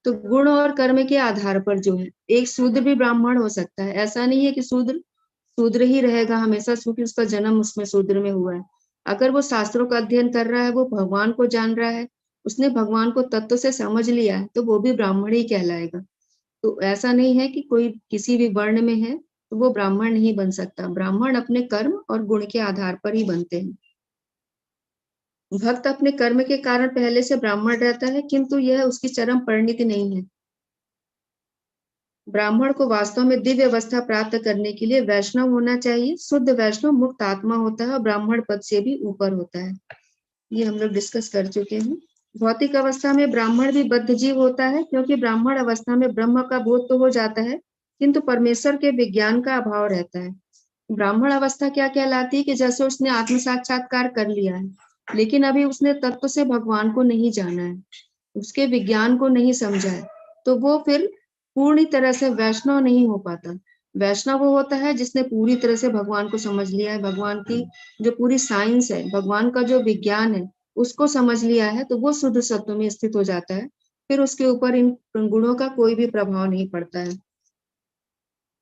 तो गुण और कर्म के आधार पर जो है एक शूद्र भी ब्राह्मण हो सकता है। ऐसा नहीं है कि शूद्र ही रहेगा हमेशा क्योंकि उसका जन्म उसमें शूद्र में हुआ है। अगर वो शास्त्रों का अध्ययन कर रहा है, वो भगवान को जान रहा है, उसने भगवान को तत्व से समझ लिया है, तो वो भी ब्राह्मण ही कहलाएगा। तो ऐसा नहीं है कि कोई किसी भी वर्ण में है तो वो ब्राह्मण नहीं बन सकता। ब्राह्मण अपने कर्म और गुण के आधार पर ही बनते हैं। भक्त अपने कर्म के कारण पहले से ब्राह्मण रहता है, किंतु यह उसकी चरम परिणति नहीं है। ब्राह्मण को वास्तव में दिव्य अवस्था प्राप्त करने के लिए वैष्णव होना चाहिए। शुद्ध वैष्णव मुक्त आत्मा होता है और ब्राह्मण पद से भी ऊपर होता है। ये हम लोग डिस्कस कर चुके हैं। भौतिक अवस्था में ब्राह्मण भी बद्ध जीव होता है, क्योंकि ब्राह्मण अवस्था में ब्रह्म का बोध तो हो जाता है किंतु परमेश्वर के विज्ञान का अभाव रहता है। ब्राह्मण अवस्था क्या कहलाती है कि जैसे उसने आत्म साक्षात्कार कर लिया है, लेकिन अभी उसने तत्व से भगवान को नहीं जाना है, उसके विज्ञान को नहीं समझा है, तो वो फिर पूरी तरह से वैष्णव नहीं हो पाता। वैष्णव वो होता है जिसने पूरी तरह से भगवान को समझ लिया है, भगवान की जो पूरी साइंस है, भगवान का जो विज्ञान है उसको समझ लिया है, तो वो शुद्ध सत्व में स्थित हो जाता है। फिर उसके ऊपर इन गुणों का कोई भी प्रभाव नहीं पड़ता है।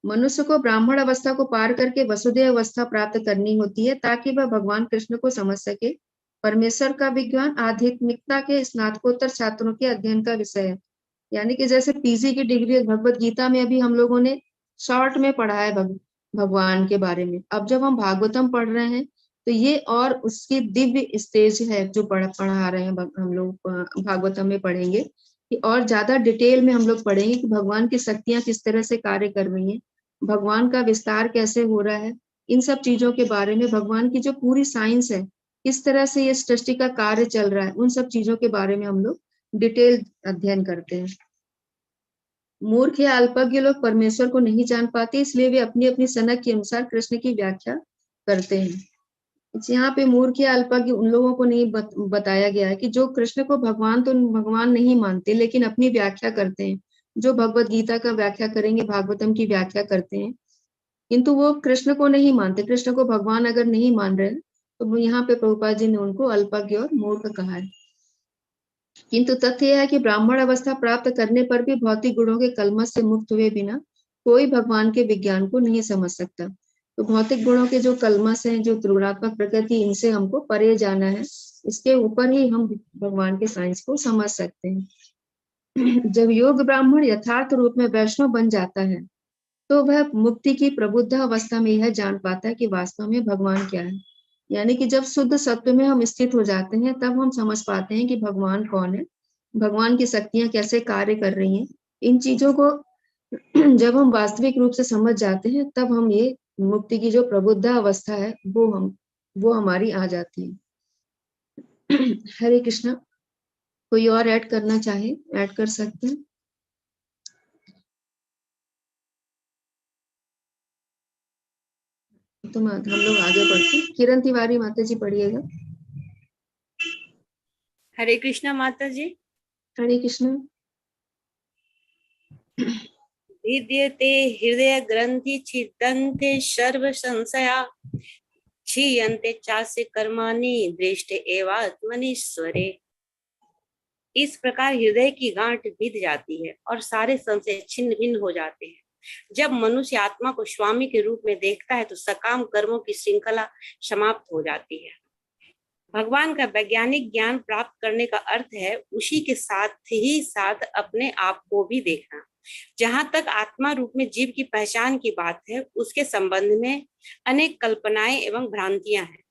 मनुष्य को ब्राह्मण अवस्था को पार करके वसुदेव अवस्था प्राप्त करनी होती है ताकि वह भगवान कृष्ण को समझ सके। परमेश्वर का विज्ञान आध्यात्मिकता के स्नातकोत्तर छात्रों के अध्ययन का विषय है। यानी कि जैसे पीजी की डिग्री भगवत गीता में अभी हम लोगों ने शॉर्ट में पढ़ा है भगवान के बारे में। अब जब हम भागवतम पढ़ रहे हैं तो ये और उसकी दिव्य स्टेज है जो पढ़ा रहे हैं हम लोग भागवतम में पढ़ेंगे कि और ज्यादा डिटेल में हम लोग पढ़ेंगे कि भगवान की शक्तियां किस तरह से कार्य कर रही हैं, भगवान का विस्तार कैसे हो रहा है। इन सब चीजों के बारे में भगवान की जो पूरी साइंस है किस तरह से ये सृष्टि का कार्य चल रहा है, उन सब चीजों के बारे में हम लोग डिटेल अध्ययन करते हैं। मूर्ख या अल्पज्ञ लोग परमेश्वर को नहीं जान पाते, इसलिए वे अपनी अपनी सनक के अनुसार कृष्ण की व्याख्या करते हैं। यहाँ पे मूर्ख या अल्पज्ञ उन लोगों को नहीं बताया गया है कि जो कृष्ण को भगवान नहीं मानते, लेकिन अपनी व्याख्या करते हैं। जो भगवत गीता का व्याख्या करेंगे, भागवतम की व्याख्या करते हैं, किंतु वो कृष्ण को नहीं मानते। कृष्ण को भगवान अगर नहीं मान रहे तो यहाँ पे प्रभुपाद जी ने उनको अल्पज्ञ और मूर्ख कहा है। किंतु तथ्य यह है कि ब्राह्मण अवस्था प्राप्त करने पर भी भौतिक गुणों के कलमश से मुक्त हुए बिना कोई भगवान के विज्ञान को नहीं समझ सकता। तो भौतिक गुणों के जो कलमश हैं, जो त्रिगुणात्मक प्रकृति, इनसे हमको परे जाना है। इसके ऊपर ही हम भगवान के साइंस को समझ सकते हैं। जब योग ब्राह्मण यथार्थ रूप में वैष्णव बन जाता है तो वह मुक्ति की प्रबुद्ध अवस्था में यह जान पाता है कि वास्तव में भगवान क्या है। यानी कि जब शुद्ध सत्व में हम स्थित हो जाते हैं, तब हम समझ पाते हैं कि भगवान कौन है, भगवान की शक्तियां कैसे कार्य कर रही हैं। इन चीजों को जब हम वास्तविक रूप से समझ जाते हैं, तब हम ये मुक्ति की जो प्रबुद्ध अवस्था है वो हमारी आ जाती है। हरे कृष्णा। कोई और ऐड करना चाहे ऐड कर सकते हैं। तो हम लोग आगे बढ़ते हैं। किरण तिवारी माता जी पढ़िएगा। हरे कृष्णा माता जी। हरे कृष्णा। विद्यते हृदय ग्रंथि छिदन्ते सर्व संशया क्षीयन्ते चास्य कर्माणि दृष्टे एवात्मनीश्वरे। इस प्रकार हृदय की गांठ बिध जाती है और सारे संशय छिन्न भिन्न हो जाते हैं। जब मनुष्य आत्मा को स्वामी के रूप में देखता है तो सकाम कर्मों की श्रृंखला समाप्त हो जाती है। भगवान का वैज्ञानिक ज्ञान प्राप्त करने का अर्थ है उसी के साथ ही साथ अपने आप को भी देखना। जहां तक आत्मा रूप में जीव की पहचान की बात है, उसके संबंध में अनेक कल्पनाएं एवं भ्रांतियां हैं।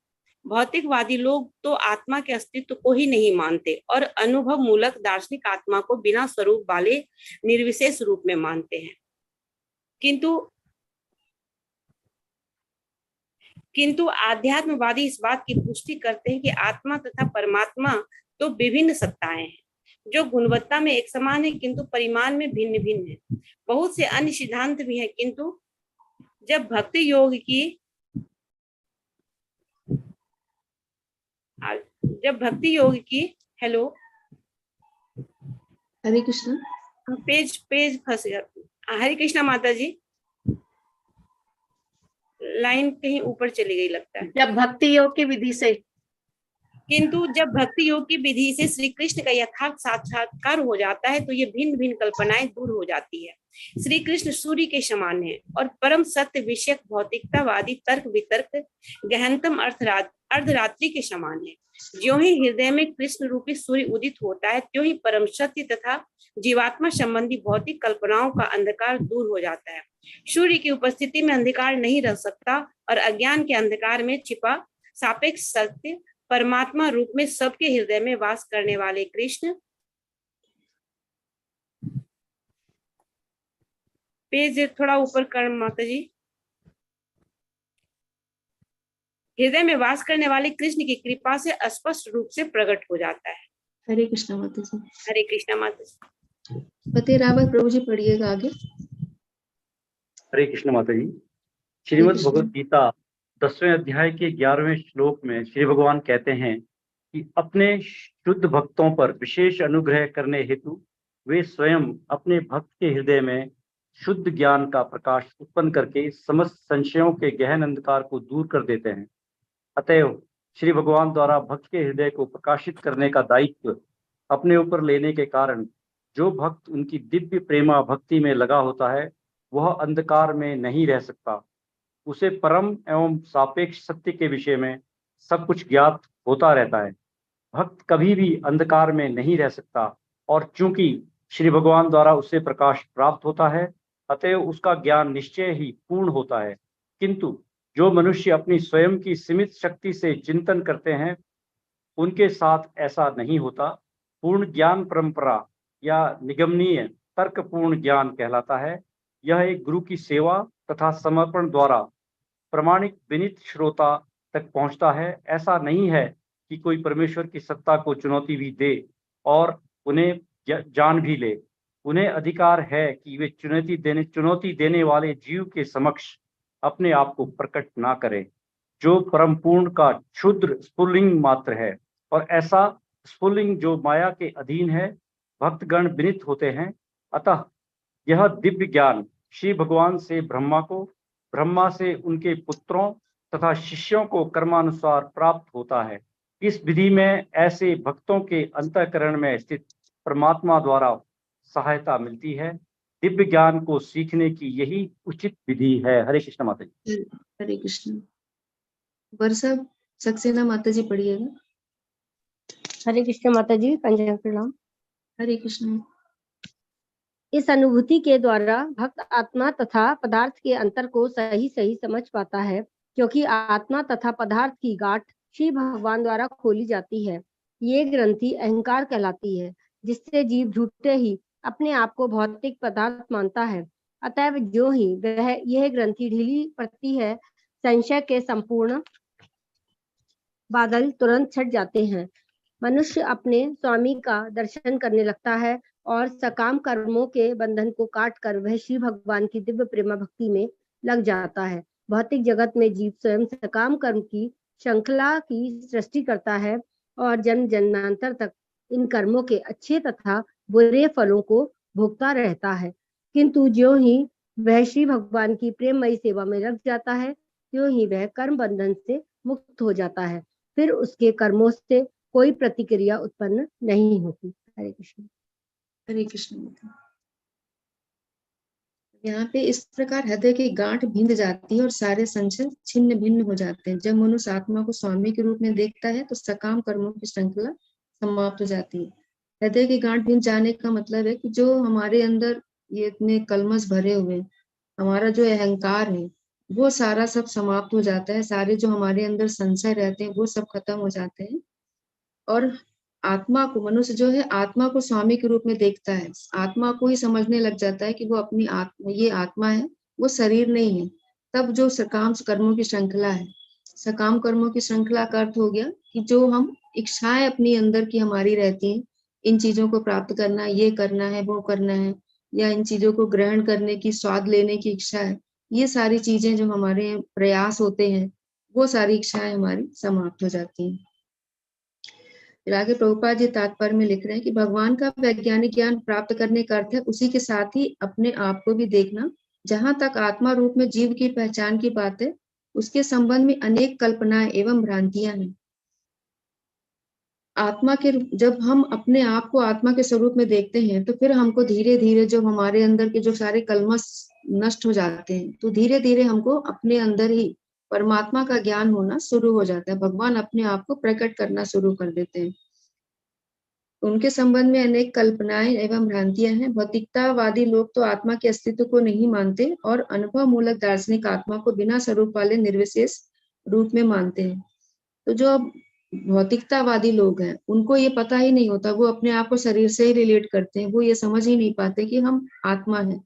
भौतिकवादी लोग तो आत्मा के अस्तित्व को ही नहीं मानते और अनुभव मूलक दार्शनिक आत्मा को बिना स्वरूप वाले निर्विशेष रूप में मानते हैं। किंतु आध्यात्मवादी इस बात की पुष्टि करते हैं कि आत्मा तथा परमात्मा तो विभिन्न सत्ताएं हैं, जो गुणवत्ता में एक समान है किंतु परिमाण में भिन्न भिन्न है। बहुत से अन्य सिद्धांत भी हैं, किंतु जब भक्ति योग की हेलो हरे कृष्णा। पेज फंस गया। हरे कृष्णा माता जी, लाइन कहीं ऊपर चली गई लगता है। जब भक्ति योग की विधि से श्री कृष्ण का यथार्थ साक्षात्कार हो जाता है तो ये भिन्न भिन्न कल्पनाएं दूर हो जाती है। श्री कृष्ण सूर्य के समान है और परम सत्य विषयक भौतिकतावादी तर्क वितर्क गहनतम अर्धरात्रि के समान है। ज्यों ही हृदय में कृष्ण रूपी सूर्य उदित होता है, त्यों ही परम सत्य तथा जीवात्मा संबंधी भौतिक कल्पनाओं का अंधकार दूर हो जाता है। सूर्य की उपस्थिति में अंधकार नहीं रह सकता और अज्ञान के अंधकार में छिपा सापेक्ष सत्य परमात्मा रूप में सबके हृदय में वास करने वाले कृष्ण। पेज थोड़ा ऊपर कर माता जी। हृदय में वास करने वाले कृष्ण की कृपा से स्पष्ट रूप से प्रकट हो जाता है। हरे कृष्णा माता जी। हरे कृष्णा माता जी। फतेह रावत प्रभु जी पढ़िएगा आगे। हरे कृष्ण माता जी। श्रीमद् भगवद गीता 10वें अध्याय के 11वें श्लोक में श्री भगवान कहते हैं कि अपने शुद्ध भक्तों पर विशेष अनुग्रह करने हेतु वे स्वयं अपने भक्त के हृदय में शुद्ध ज्ञान का प्रकाश उत्पन्न करके समस्त संशयों के गहन अंधकार को दूर कर देते हैं। अतएव श्री भगवान द्वारा भक्त के हृदय को प्रकाशित करने का दायित्व अपने ऊपर लेने के कारण जो भक्त उनकी दिव्य प्रेमा भक्ति में लगा होता है वह अंधकार में नहीं रह सकता। उसे परम एवं सापेक्ष सत्य के विषय में सब कुछ ज्ञात होता रहता है। भक्त कभी भी अंधकार में नहीं रह सकता और चूंकि श्री भगवान द्वारा उसे प्रकाश प्राप्त होता है अतएव उसका ज्ञान निश्चय ही पूर्ण होता है। किंतु जो मनुष्य अपनी स्वयं की सीमित शक्ति से चिंतन करते हैं उनके साथ ऐसा नहीं होता। पूर्ण ज्ञान परंपरा या निगमनीय तर्कपूर्ण ज्ञान कहलाता है। यह एक गुरु की सेवा तथा समर्पण द्वारा प्रामाणिक विनीत श्रोता तक पहुंचता है। ऐसा नहीं है कि कोई परमेश्वर की सत्ता को चुनौती भी दे और उन्हें जान भी ले। उन्हें अधिकार है कि वे चुनौती देने वाले जीव के समक्ष अपने आप को प्रकट ना करें, जो परम पूर्ण का क्षुद्र स्फुल्लिंग मात्र है। और ऐसा स्फुल्लिंग जो माया के अधीन है, भक्तगण विनित होते हैं। अतः यह दिव्य ज्ञान श्री भगवान से ब्रह्मा को, ब्रह्मा से उनके पुत्रों तथा शिष्यों को कर्मानुसार प्राप्त होता है। इस विधि में ऐसे भक्तों के अंतःकरण में स्थित परमात्मा द्वारा सहायता मिलती है। दिव्य ज्ञान को सीखने की यही उचित विधि है। हरे कृष्ण माता जी। हरे कृष्ण। वर्षा सक्सेना माता जी पढ़िएगा। हरे कृष्ण माता जी, पंजाब प्रणाम। हरे कृष्ण। इस अनुभूति के द्वारा भक्त आत्मा तथा पदार्थ के अंतर को सही सही समझ पाता है, क्योंकि आत्मा तथा पदार्थ की गांठ श्री भगवान द्वारा खोली जाती है। ये ग्रंथि अहंकार कहलाती है, जिससे जीव झूठे ही अपने आप को भौतिक पदार्थ मानता है। अतएव जो ही वह यह ग्रंथि ढीली पड़ती है, संशय के संपूर्ण बादल तुरंत छट जाते हैं। मनुष्य अपने स्वामी का दर्शन करने लगता है और सकाम कर्मों के बंधन को काट कर वह श्री भगवान की दिव्य प्रेमा भक्ति में लग जाता है। भौतिक जगत में जीव स्वयं सकाम कर्म की श्रृंखला की सृष्टि करता है और जन्म जन्मांतर तक इन कर्मों के अच्छे तथा बुरे फलों को भोगता रहता है। किंतु ज्यों ही वह श्री भगवान की प्रेममयी सेवा में लग जाता है, त्यों ही वह कर्म बंधन से मुक्त हो जाता है। फिर उसके कर्मों से कोई प्रतिक्रिया उत्पन्न नहीं होती। हरे कृष्ण। हरे कृष्ण। यहाँ पे इस प्रकार हृदय की गांठ भिंद जाती है और सारे संशय छिन्न भिन्न हो जाते हैं। जब मनुष्य आत्मा को स्वामी के रूप में देखता है तो सकाम कर्मों की श्रृंखला समाप्त हो जाती है। हृदय की गांठ भिंद जाने का मतलब है कि जो हमारे अंदर ये इतने कलमश भरे हुए, हमारा जो अहंकार है, वो सारा सब समाप्त हो जाता है। सारे जो हमारे अंदर संशय रहते हैं वो सब खत्म हो जाते हैं। और आत्मा को, मनुष्य जो है आत्मा को स्वामी के रूप में देखता है। आत्मा को ही समझने लग जाता है कि वो अपनी आत्मा, ये आत्मा है, वो शरीर नहीं है। तब जो सकाम कर्मों की श्रृंखला है, सकाम कर्मों की श्रृंखला का अर्थ हो गया कि जो हम इच्छाएं अपनी अंदर की हमारी रहती हैं, इन चीजों को प्राप्त करना, ये करना है, वो करना है, या इन चीजों को ग्रहण करने की, स्वाद लेने की इच्छा है, ये सारी चीजें जो हमारे प्रयास होते हैं, वो सारी इच्छाएं हमारी समाप्त हो जाती हैं। फिर आगे प्रभुपाद जी तात्पर्य में लिख रहे हैं कि भगवान का वैज्ञानिक ज्ञान प्राप्त करने का अर्थ है उसी के साथ ही अपने आप को भी देखना। जहां तक आत्मा रूप में जीव की पहचान की बात है, उसके संबंध में अनेक कल्पनाएं एवं भ्रांतियां हैं। आत्मा के, जब हम अपने आप को आत्मा के स्वरूप में देखते हैं तो फिर हमको धीरे धीरे जो हमारे अंदर के जो सारे कलमश नष्ट हो जाते हैं, तो धीरे धीरे हमको अपने अंदर ही परमात्मा का ज्ञान होना शुरू हो जाता है। भगवान अपने आप को प्रकट करना शुरू कर देते हैं। उनके संबंध में अनेक कल्पनाएं एवं भ्रांतियां हैं। भौतिकतावादी लोग तो आत्मा के अस्तित्व को नहीं मानते और अनुभव मूलक दार्शनिक आत्मा को बिना स्वरूप वाले निर्विशेष रूप में मानते हैं। तो जो भौतिकतावादी लोग हैं, उनको ये पता ही नहीं होता, वो अपने आप को शरीर से ही रिलेट करते हैं, वो ये समझ ही नहीं पाते कि हम आत्मा है।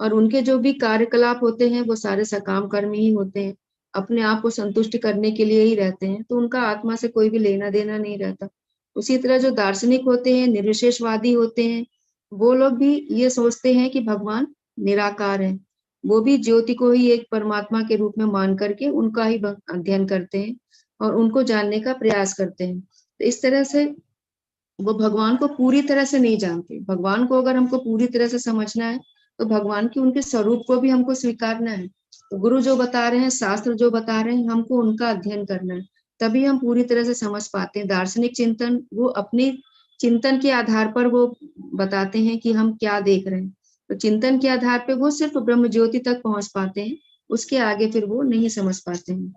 और उनके जो भी कार्यकलाप होते हैं वो सारे सकाम कर्म ही होते हैं, अपने आप को संतुष्ट करने के लिए ही रहते हैं। तो उनका आत्मा से कोई भी लेना देना नहीं रहता। उसी तरह जो दार्शनिक होते हैं, निर्विशेषवादी होते हैं, वो लोग भी ये सोचते हैं कि भगवान निराकार है। वो भी ज्योति को ही एक परमात्मा के रूप में मान करके उनका ही अध्ययन करते हैं और उनको जानने का प्रयास करते हैं। तो इस तरह से वो भगवान को पूरी तरह से नहीं जानते। भगवान को अगर हमको पूरी तरह से समझना है तो भगवान की उनके स्वरूप को भी हमको स्वीकारना है। तो गुरु जो बता रहे हैं, शास्त्र जो बता रहे हैं, हमको उनका अध्ययन करना है, तभी हम पूरी तरह से समझ पाते हैं। दार्शनिक चिंतन, वो अपने चिंतन के आधार पर वो बताते हैं कि हम क्या देख रहे हैं। तो चिंतन के आधार पर वो सिर्फ ब्रह्म ज्योति तक पहुंच पाते हैं, उसके आगे फिर वो नहीं समझ पाते हैं।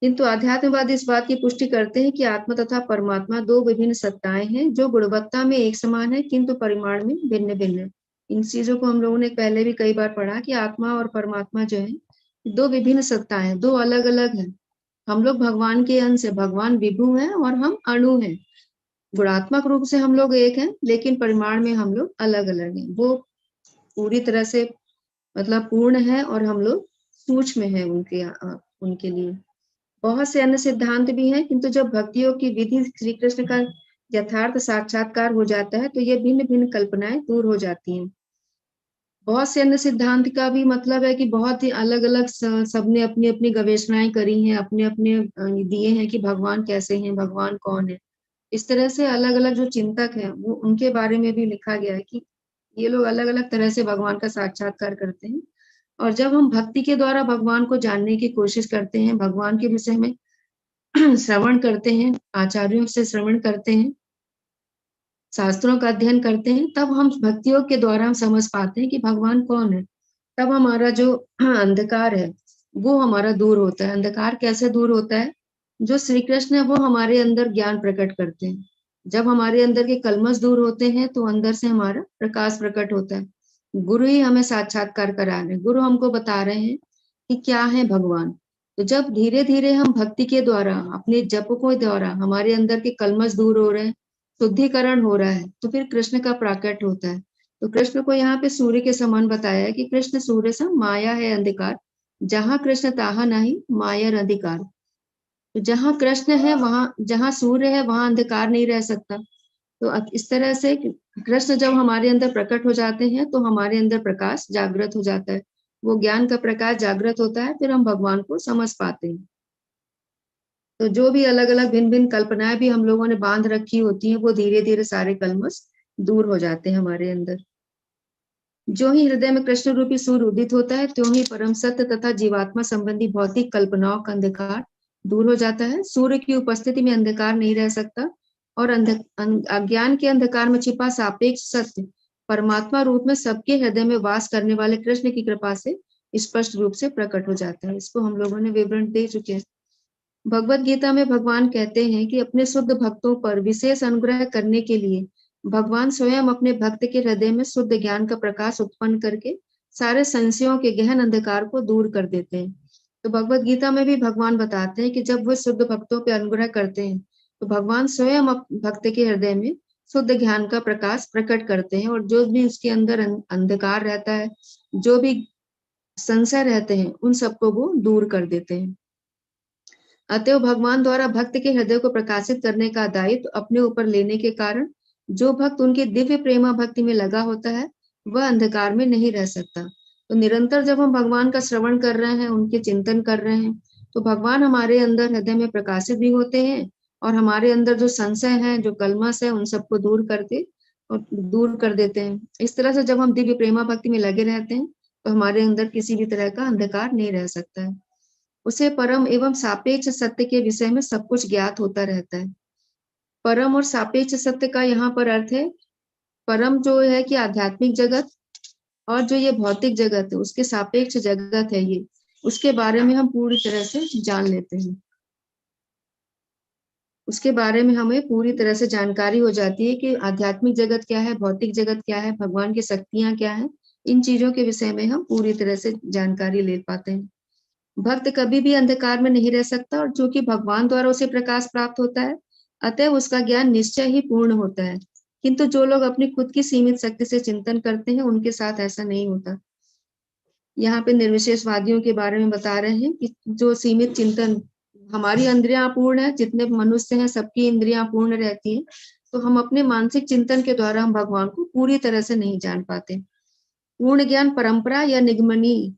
किंतु आध्यात्मवादी इस बात की पुष्टि करते हैं कि आत्मा तथा परमात्मा दो विभिन्न सत्ताएं हैं जो गुणवत्ता में एक समान है किंतु परिमाण में भिन्न भिन्न है। इन चीजों को हम लोगों ने पहले भी कई बार पढ़ा कि आत्मा और परमात्मा जो है दो विभिन्न सत्ताएं हैं, दो अलग अलग हैं। हम लोग भगवान के अंश है, भगवान विभु है और हम अणु हैं। गुणात्मक रूप से हम लोग एक हैं, लेकिन परिमाण में हम लोग अलग अलग हैं। वो पूरी तरह से मतलब पूर्ण है और हम लोग सूक्ष्म है उनके लिए। बहुत से अन्य सिद्धांत भी हैं, किंतु जब भक्तियों की विधि श्री कृष्ण का यथार्थ साक्षात्कार हो जाता है तो ये भिन्न भिन्न कल्पनाएं दूर हो जाती हैं। बहुत से अन्य सिद्धांत का भी मतलब है कि बहुत ही अलग अलग सबने अपनी अपनी गवेषणाएं करी हैं, अपने अपने दिए हैं कि भगवान कैसे हैं, भगवान कौन है। इस तरह से अलग अलग जो चिंतक हैं वो उनके बारे में भी लिखा गया है कि ये लोग अलग अलग तरह से भगवान का साक्षात्कार करते हैं। और जब हम भक्ति के द्वारा भगवान को जानने की कोशिश करते हैं, भगवान के विषय में श्रवण करते हैं, आचार्यों से श्रवण करते हैं, शास्त्रों का अध्ययन करते हैं, तब हम भक्तियों के द्वारा हम समझ पाते हैं कि भगवान कौन है। तब हमारा जो अंधकार है वो हमारा दूर होता है। अंधकार कैसे दूर होता है? जो श्री कृष्ण है वो हमारे अंदर ज्ञान प्रकट करते हैं। जब हमारे अंदर के कलमश दूर होते हैं तो अंदर से हमारा प्रकाश प्रकट होता है। गुरु ही हमें साक्षात्कार करा रहे हैं, गुरु हमको बता रहे हैं कि क्या है भगवान। तो जब धीरे धीरे हम भक्ति के द्वारा, अपने जपों के द्वारा हमारे अंदर के कलमश दूर हो रहे हैं, शुद्धिकरण हो रहा है, तो फिर कृष्ण का प्राकट होता है। तो कृष्ण को यहाँ पे सूर्य के समान बताया है कि कृष्ण सूर्य सा माया है अंधकार, जहाँ कृष्ण ताहा नहीं माया अंधकार। तो जहाँ कृष्ण है वहां, जहाँ सूर्य है वहां अंधकार नहीं रह सकता। तो इस तरह से कृष्ण जब हमारे अंदर प्रकट हो जाते हैं तो हमारे अंदर प्रकाश जागृत हो जाता है, वो ज्ञान का प्रकाश जागृत होता है, फिर हम भगवान को समझ पाते हैं। तो जो भी अलग अलग भिन्न भिन्न कल्पनाएं भी हम लोगों ने बांध रखी होती हैं वो धीरे धीरे सारे कलमश दूर हो जाते हैं हमारे अंदर। जो ही हृदय में कृष्ण रूपी सूर्य उदित होता है त्यों ही परम सत्य तथा जीवात्मा संबंधी भौतिक कल्पनाओं का अंधकार दूर हो जाता है। सूर्य की उपस्थिति में अंधकार नहीं रह सकता और अज्ञान के अंधकार में छिपा सापेक्ष सत्य परमात्मा रूप में सबके हृदय में वास करने वाले कृष्ण की कृपा से स्पष्ट रूप से प्रकट हो जाता है। इसको हम लोगों ने विवरण दे चुके हैं। भगवत गीता में भगवान कहते हैं कि अपने शुद्ध भक्तों पर विशेष अनुग्रह करने के लिए भगवान स्वयं अपने भक्त के हृदय में शुद्ध ज्ञान का प्रकाश उत्पन्न करके सारे संशयों के गहन अंधकार को दूर कर देते हैं। तो भगवत गीता में भी भगवान बताते हैं कि जब वो शुद्ध भक्तों पर अनुग्रह करते हैं तो भगवान स्वयं भक्त के हृदय में शुद्ध ज्ञान का प्रकाश प्रकट करते हैं और जो भी उसके अंदर अंधकार रहता है, जो भी संशय रहते हैं, उन सबको वो दूर कर देते हैं। अतएव भगवान द्वारा भक्त के हृदय को प्रकाशित करने का दायित्व अपने ऊपर लेने के कारण जो भक्त उनके दिव्य प्रेमा भक्ति में लगा होता है वह अंधकार में नहीं रह सकता। तो निरंतर जब हम भगवान का श्रवण कर रहे हैं, उनके चिंतन कर रहे हैं, तो भगवान हमारे अंदर हृदय में प्रकाशित भी होते हैं और हमारे अंदर जो संशय है, जो कलमश है, उन सबको दूर कर देते हैं। इस तरह से जब हम दिव्य प्रेमा भक्ति में लगे रहते हैं तो हमारे अंदर किसी भी तरह का अंधकार नहीं रह सकता है। उसे परम एवं सापेक्ष सत्य के विषय में सब कुछ ज्ञात होता रहता है। परम और सापेक्ष सत्य का यहाँ पर अर्थ है, परम जो है कि आध्यात्मिक जगत और जो ये भौतिक जगत है उसके सापेक्ष जगत है, ये उसके बारे में हम पूरी तरह से जान लेते हैं। उसके बारे में हमें पूरी तरह से जानकारी हो जाती है कि आध्यात्मिक जगत क्या है, भौतिक जगत क्या है, भगवान की शक्तियां क्या है। इन चीजों के विषय में हम पूरी तरह से जानकारी ले पाते हैं। भक्त कभी भी अंधकार में नहीं रह सकता और चूंकि भगवान द्वारा उसे प्रकाश प्राप्त होता है अतः उसका ज्ञान निश्चय ही पूर्ण होता है। किंतु जो लोग अपनी खुद की सीमित शक्ति से चिंतन करते हैं उनके साथ ऐसा नहीं होता। यहाँ पे निर्विशेषवादियों के बारे में बता रहे हैं कि जो सीमित चिंतन, हमारी इंद्रियां पूर्ण है, जितने मनुष्य हैं सबकी इंद्रियां पूर्ण रहती हैं, तो हम अपने मानसिक चिंतन के द्वारा हम भगवान को पूरी तरह से नहीं जान पाते। पूर्ण ज्ञान परंपरा या निगमनीय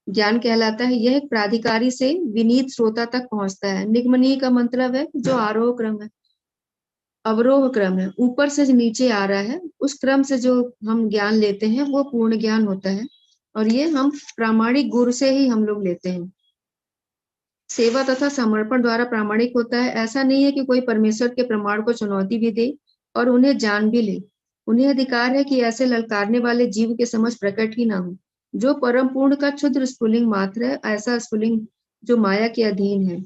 ज्ञान कहलाता है। यह एक प्राधिकारी से विनीत श्रोता तक पहुंचता है। निगमनीय का मतलब है जो आरोह क्रम है, अवरोह क्रम है, ऊपर से नीचे आ रहा है, उस क्रम से जो हम ज्ञान लेते हैं वो पूर्ण ज्ञान होता है और ये हम प्रामाणिक गुरु से ही हम लोग लेते हैं। सेवा तथा समर्पण द्वारा प्रामाणिक होता है। ऐसा नहीं है कि कोई परमेश्वर के प्रमाण को चुनौती भी दे और उन्हें जान भी ले। उन्हें अधिकार है कि ऐसे ललकारने वाले जीव के समझ प्रकट ही ना हो। जो परम पूर्ण का क्षुद्र स्फुलिंग मात्र है, ऐसा स्फुलिंग जो माया के अधीन है।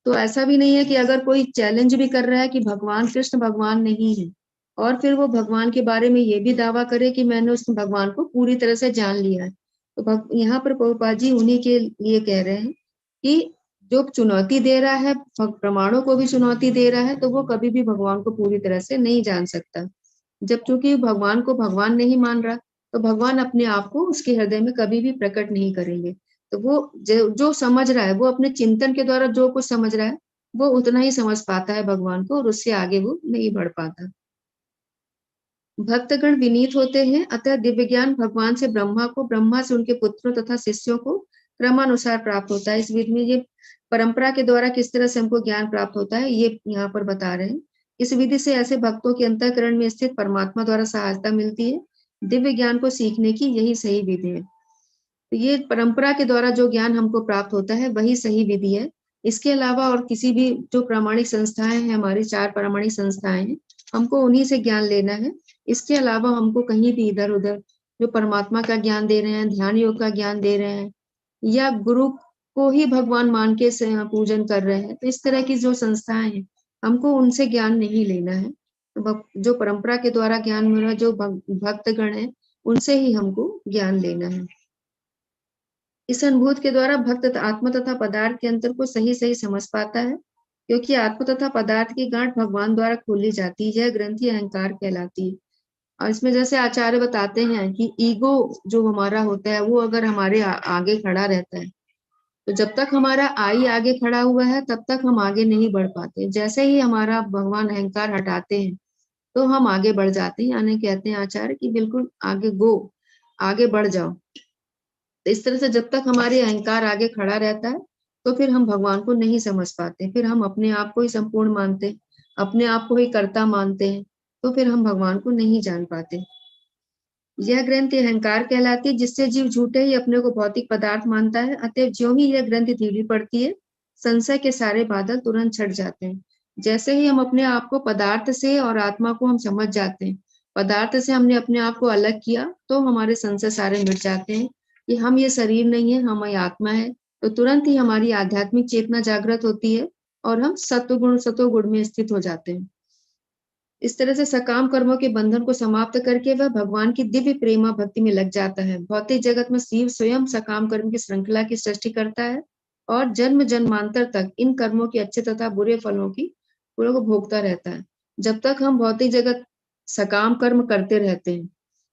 तो ऐसा भी नहीं है कि अगर कोई चैलेंज भी कर रहा है कि भगवान कृष्ण भगवान नहीं है और फिर वो भगवान के बारे में ये भी दावा करे कि मैंने उस भगवान को पूरी तरह से जान लिया है, तो यहाँ पर प्रभुपाद जी उन्हीं के लिए कह रहे हैं कि जो चुनौती दे रहा है, प्रमाणों को भी चुनौती दे रहा है, तो वो कभी भी भगवान को पूरी तरह से नहीं जान सकता। जब चूंकि भगवान को भगवान नहीं मान रहा तो भगवान अपने आप को उसके हृदय में कभी भी प्रकट नहीं करेंगे। तो वो जो समझ रहा है वो अपने चिंतन के द्वारा जो कुछ समझ रहा है वो उतना ही समझ पाता है भगवान को, और उससे आगे वो नहीं बढ़ पाता। भक्तगण विनीत होते हैं, अतः दिव्य ज्ञान भगवान से ब्रह्मा को, ब्रह्मा से उनके पुत्रों तथा शिष्यों को क्रमानुसार प्राप्त होता है। इस विधि में ये परंपरा के द्वारा किस तरह से हमको ज्ञान प्राप्त होता है ये यहाँ पर बता रहे हैं। इस विधि से ऐसे भक्तों के अंतःकरण में स्थित परमात्मा द्वारा सहायता मिलती है। दिव्य ज्ञान को सीखने की यही सही विधि है। तो ये परंपरा के द्वारा जो ज्ञान हमको प्राप्त होता है वही सही विधि है। इसके अलावा और किसी भी जो प्रामाणिक संस्थाएं हैं, हमारी 4 प्रामाणिक संस्थाएं हैं, हमको उन्हीं से ज्ञान लेना है। इसके अलावा हमको कहीं भी इधर उधर जो परमात्मा का ज्ञान दे रहे हैं, ध्यान योग का ज्ञान दे रहे हैं, या गुरु को ही भगवान मान के पूजन कर रहे हैं, तो इस तरह की जो संस्थाएं हैं हमको उनसे ज्ञान नहीं लेना है। तो जो परंपरा के द्वारा ज्ञान मिल रहा है, जो भक्तगण है उनसे ही हमको ज्ञान लेना है। इस अनुभूत के द्वारा भक्त आत्मा तथा पदार्थ के अंतर को सही सही समझ पाता है, क्योंकि आत्मा तथा पदार्थ की गांठ भगवान द्वारा खोली जाती है। यह ग्रंथि अहंकार कहलाती है। और इसमें जैसे आचार्य बताते हैं कि ईगो जो हमारा होता है वो अगर हमारे आगे खड़ा रहता है, तो जब तक हमारा आई आगे खड़ा हुआ है तब तक हम आगे नहीं बढ़ पाते। जैसे ही हमारा भगवान अहंकार हटाते हैं तो हम आगे बढ़ जाते हैं। यानी कहते हैं आचार्य कि बिल्कुल आगे आगे बढ़ जाओ। तो इस तरह से जब तक हमारे अहंकार आगे खड़ा रहता है तो फिर हम भगवान को नहीं समझ पाते। फिर हम अपने आप को ही संपूर्ण मानते, अपने आप को ही कर्ता मानते हैं, तो फिर हम भगवान को नहीं जान पाते। यह ग्रंथि अहंकार कहलाती है, जिससे जीव झूठे ही अपने को भौतिक पदार्थ मानता है। अतएव ज्यों ही यह ग्रंथि ढीली पड़ती है, संशय के सारे बादल तुरंत छट जाते हैं। जैसे ही हम अपने आप को पदार्थ से और आत्मा को हम समझ जाते हैं, पदार्थ से हमने अपने आप को अलग किया, तो हमारे संशय सारे मिट जाते हैं कि हम ये शरीर नहीं है, हम ये आत्मा है। तो तुरंत ही हमारी आध्यात्मिक चेतना जागृत होती है और हम सतोगुण में स्थित हो जाते हैं। इस तरह से सकाम कर्मों के बंधन को समाप्त करके वह भगवान की दिव्य प्रेमा भक्ति में लग जाता है। भौतिक जगत में शिव स्वयं सकाम कर्म की श्रृंखला की सृष्टि करता है और जन्म जन्मांतर तक इन कर्मों के अच्छे तथा बुरे फलों को भोगता रहता है। जब तक हम भौतिक जगत सकाम कर्म करते रहते हैं,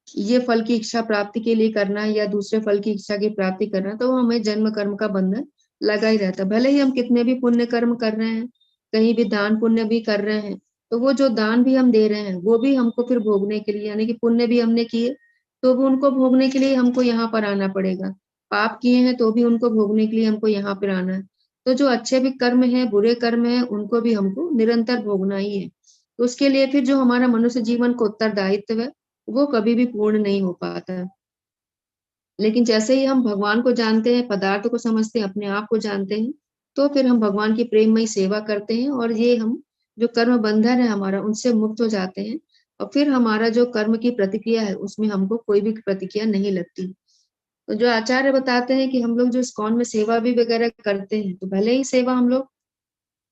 ये फल की इच्छा प्राप्ति के लिए करना है या दूसरे फल की इच्छा की प्राप्ति करना, तो हमें जन्म कर्म का बंधन लगा ही रहता है। भले ही हम कितने भी पुण्य कर्म कर रहे हैं, कहीं भी दान पुण्य भी कर रहे हैं, तो वो जो दान भी हम दे रहे हैं वो भी हमको फिर भोगने के लिए, यानी कि पुण्य भी हमने किए तो भी उनको भोगने के लिए हमको यहाँ पर आना पड़ेगा। पाप किए हैं तो भी उनको भोगने के लिए हमको यहाँ पर आना है। तो जो अच्छे भी कर्म है, बुरे कर्म है, उनको भी हमको निरंतर भोगना ही है। तो उसके लिए फिर जो हमारा मनुष्य जीवन का उत्तरदायित्व है वो कभी भी पूर्ण नहीं हो पाता। लेकिन जैसे ही हम भगवान को जानते हैं, पदार्थ को समझते हैं, अपने आप को जानते हैं, तो फिर हम भगवान की प्रेममयी सेवा करते हैं और ये हम जो कर्म बंधन है हमारा, उनसे मुक्त हो जाते हैं। और फिर हमारा जो कर्म की प्रतिक्रिया है उसमें हमको कोई भी प्रतिक्रिया नहीं लगती। तो जो आचार्य बताते हैं कि हम लोग जो इस्कॉन में सेवा भी वगैरह करते हैं, तो भले ही सेवा हम लोग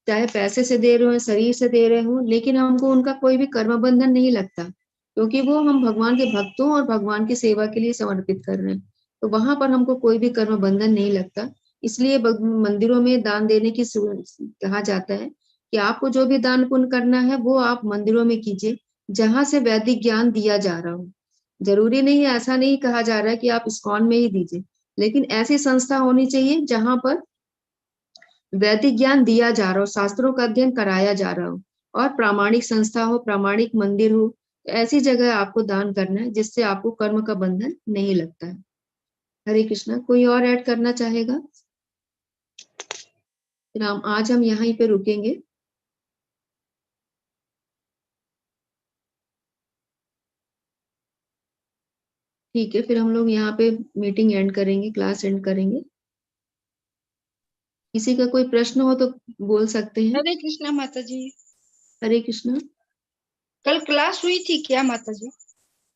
चाहे पैसे से दे रहे हो, शरीर से दे रहे हो, लेकिन हमको उनका कोई भी कर्म बंधन नहीं लगता, क्योंकि वो हम भगवान के भक्तों और भगवान की सेवा के लिए समर्पित कर रहे हैं। तो वहां पर हमको कोई भी कर्म बंधन नहीं लगता। इसलिए मंदिरों में दान देने की कहा जाता है कि आपको जो भी दान पुण्य करना है वो आप मंदिरों में कीजिए जहां से वैदिक ज्ञान दिया जा रहा हो। जरूरी नहीं है, ऐसा नहीं कहा जा रहा है कि आप इस्कॉन में ही दीजिए, लेकिन ऐसी संस्था होनी चाहिए जहां पर वैदिक ज्ञान दिया जा रहा हो, शास्त्रों का अध्ययन कराया जा रहा हो, और प्रामाणिक संस्था हो, प्रामाणिक मंदिर हो। ऐसी जगह आपको दान करना है जिससे आपको कर्म का बंधन नहीं लगता है। हरे कृष्णा। कोई और ऐड करना चाहेगा? राम, आज हम यहीं पे रुकेंगे। ठीक है, फिर हम लोग यहाँ पे मीटिंग एंड करेंगे, क्लास एंड करेंगे। किसी का कोई प्रश्न हो तो बोल सकते हैं। हरे कृष्णा माता जी। हरे कृष्णा। कल क्लास हुई थी क्या माता जी?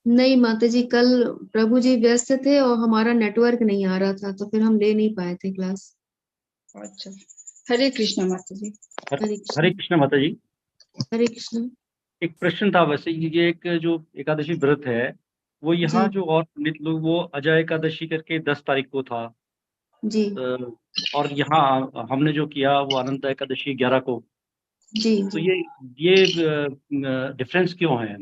नहीं माता जी, कल प्रभु जी व्यस्त थे और हमारा नेटवर्क नहीं आ रहा था, तो फिर हम ले नहीं पाए थे क्लास। अच्छा, हरे कृष्णा माता जी। हरे कृष्णा माता जी। हरे कृष्णा। एक प्रश्न था, वैसे ये एक जो एकादशी व्रत है वो यहाँ जो और पंडित लोग वो अजय एकादशी करके 10 तारीख को था जी, और यहाँ हमने जो किया वो अनंत एकादशी 11 को। जी, तो ये डिफरेंस क्यों है?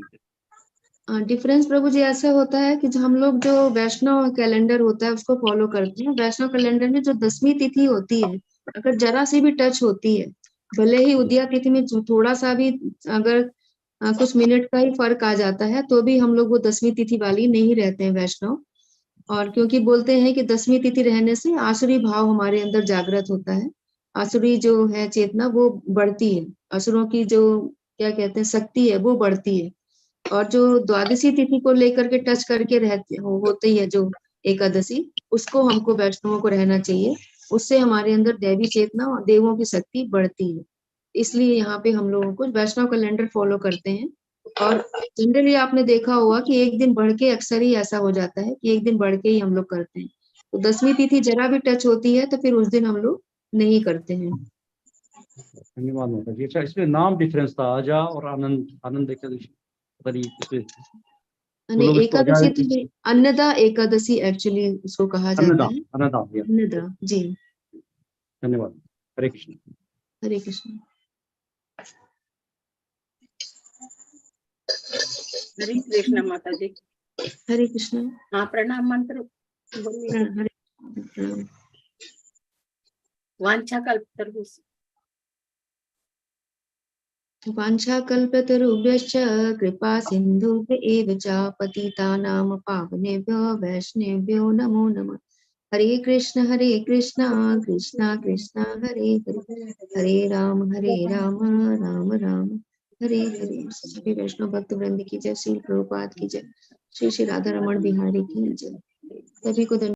डिफरेंस प्रभु जी ऐसे होता है कि जो हम लोग जो वैष्णव कैलेंडर होता है उसको फॉलो करते हैं। वैष्णव कैलेंडर में जो 10वीं तिथि होती है, अगर जरा सी भी टच होती है, भले ही उदया तिथि में जो थोड़ा सा भी अगर कुछ मिनट का ही फर्क आ जाता है, तो भी हम लोग वो 10वीं तिथि वाली नहीं रहते हैं वैष्णव। और क्योंकि बोलते हैं कि 10वीं तिथि रहने से आसुरी भाव हमारे अंदर जागृत होता है, आसुरी जो है चेतना वो बढ़ती है, असुरों की जो क्या कहते हैं शक्ति है वो बढ़ती है। और जो द्वादशी तिथि को लेकर के टच करके रहते होती है जो एकादशी, उसको हमको वैष्णवों को रहना चाहिए, उससे हमारे अंदर दैवी चेतना और देवों की शक्ति बढ़ती है। इसलिए यहाँ पे हम लोगों को वैष्णव कैलेंडर फॉलो करते हैं। और जनरली आपने देखा होगा कि एक दिन बढ़ के अक्सर ही ऐसा हो जाता है कि एक दिन बढ़ के ही हम लोग करते हैं। तो 10वीं तिथि जरा भी टच होती है तो फिर उस दिन हम लोग नहीं करते हैं। धन्यवाद माता जी। अच्छा, इसमें नाम डिफरेंस था, आजा और आनंद, आनंद एकादशी एकादशी तो अन्नदा एकादशी एक्चुअली उसको कहा जाता है। अन्नदा जी। धन्यवाद। हरे कृष्ण। हरे कृष्ण। हरे कृष्ण माता जी। हरे कृष्ण। हाँ, प्रणाम मंत्र बोलिए। वांछा कल्पतरुभ्यश्च वाञ्छाकल्पतरुभ्यश्च कृपा सिन्धुभ्य एव च पतितानां पावनेभ्यो वैष्णवेभ्यो नमो नमः। हरे कृष्ण कृष्ण कृष्ण हरे हरे, हरे राम राम राम हरे हरे। सभी वैष्णव भक्त वृंद की जय, श्री प्रभुपाद की जय, श्री श्री राधा रमण बिहारी की जय। सभी को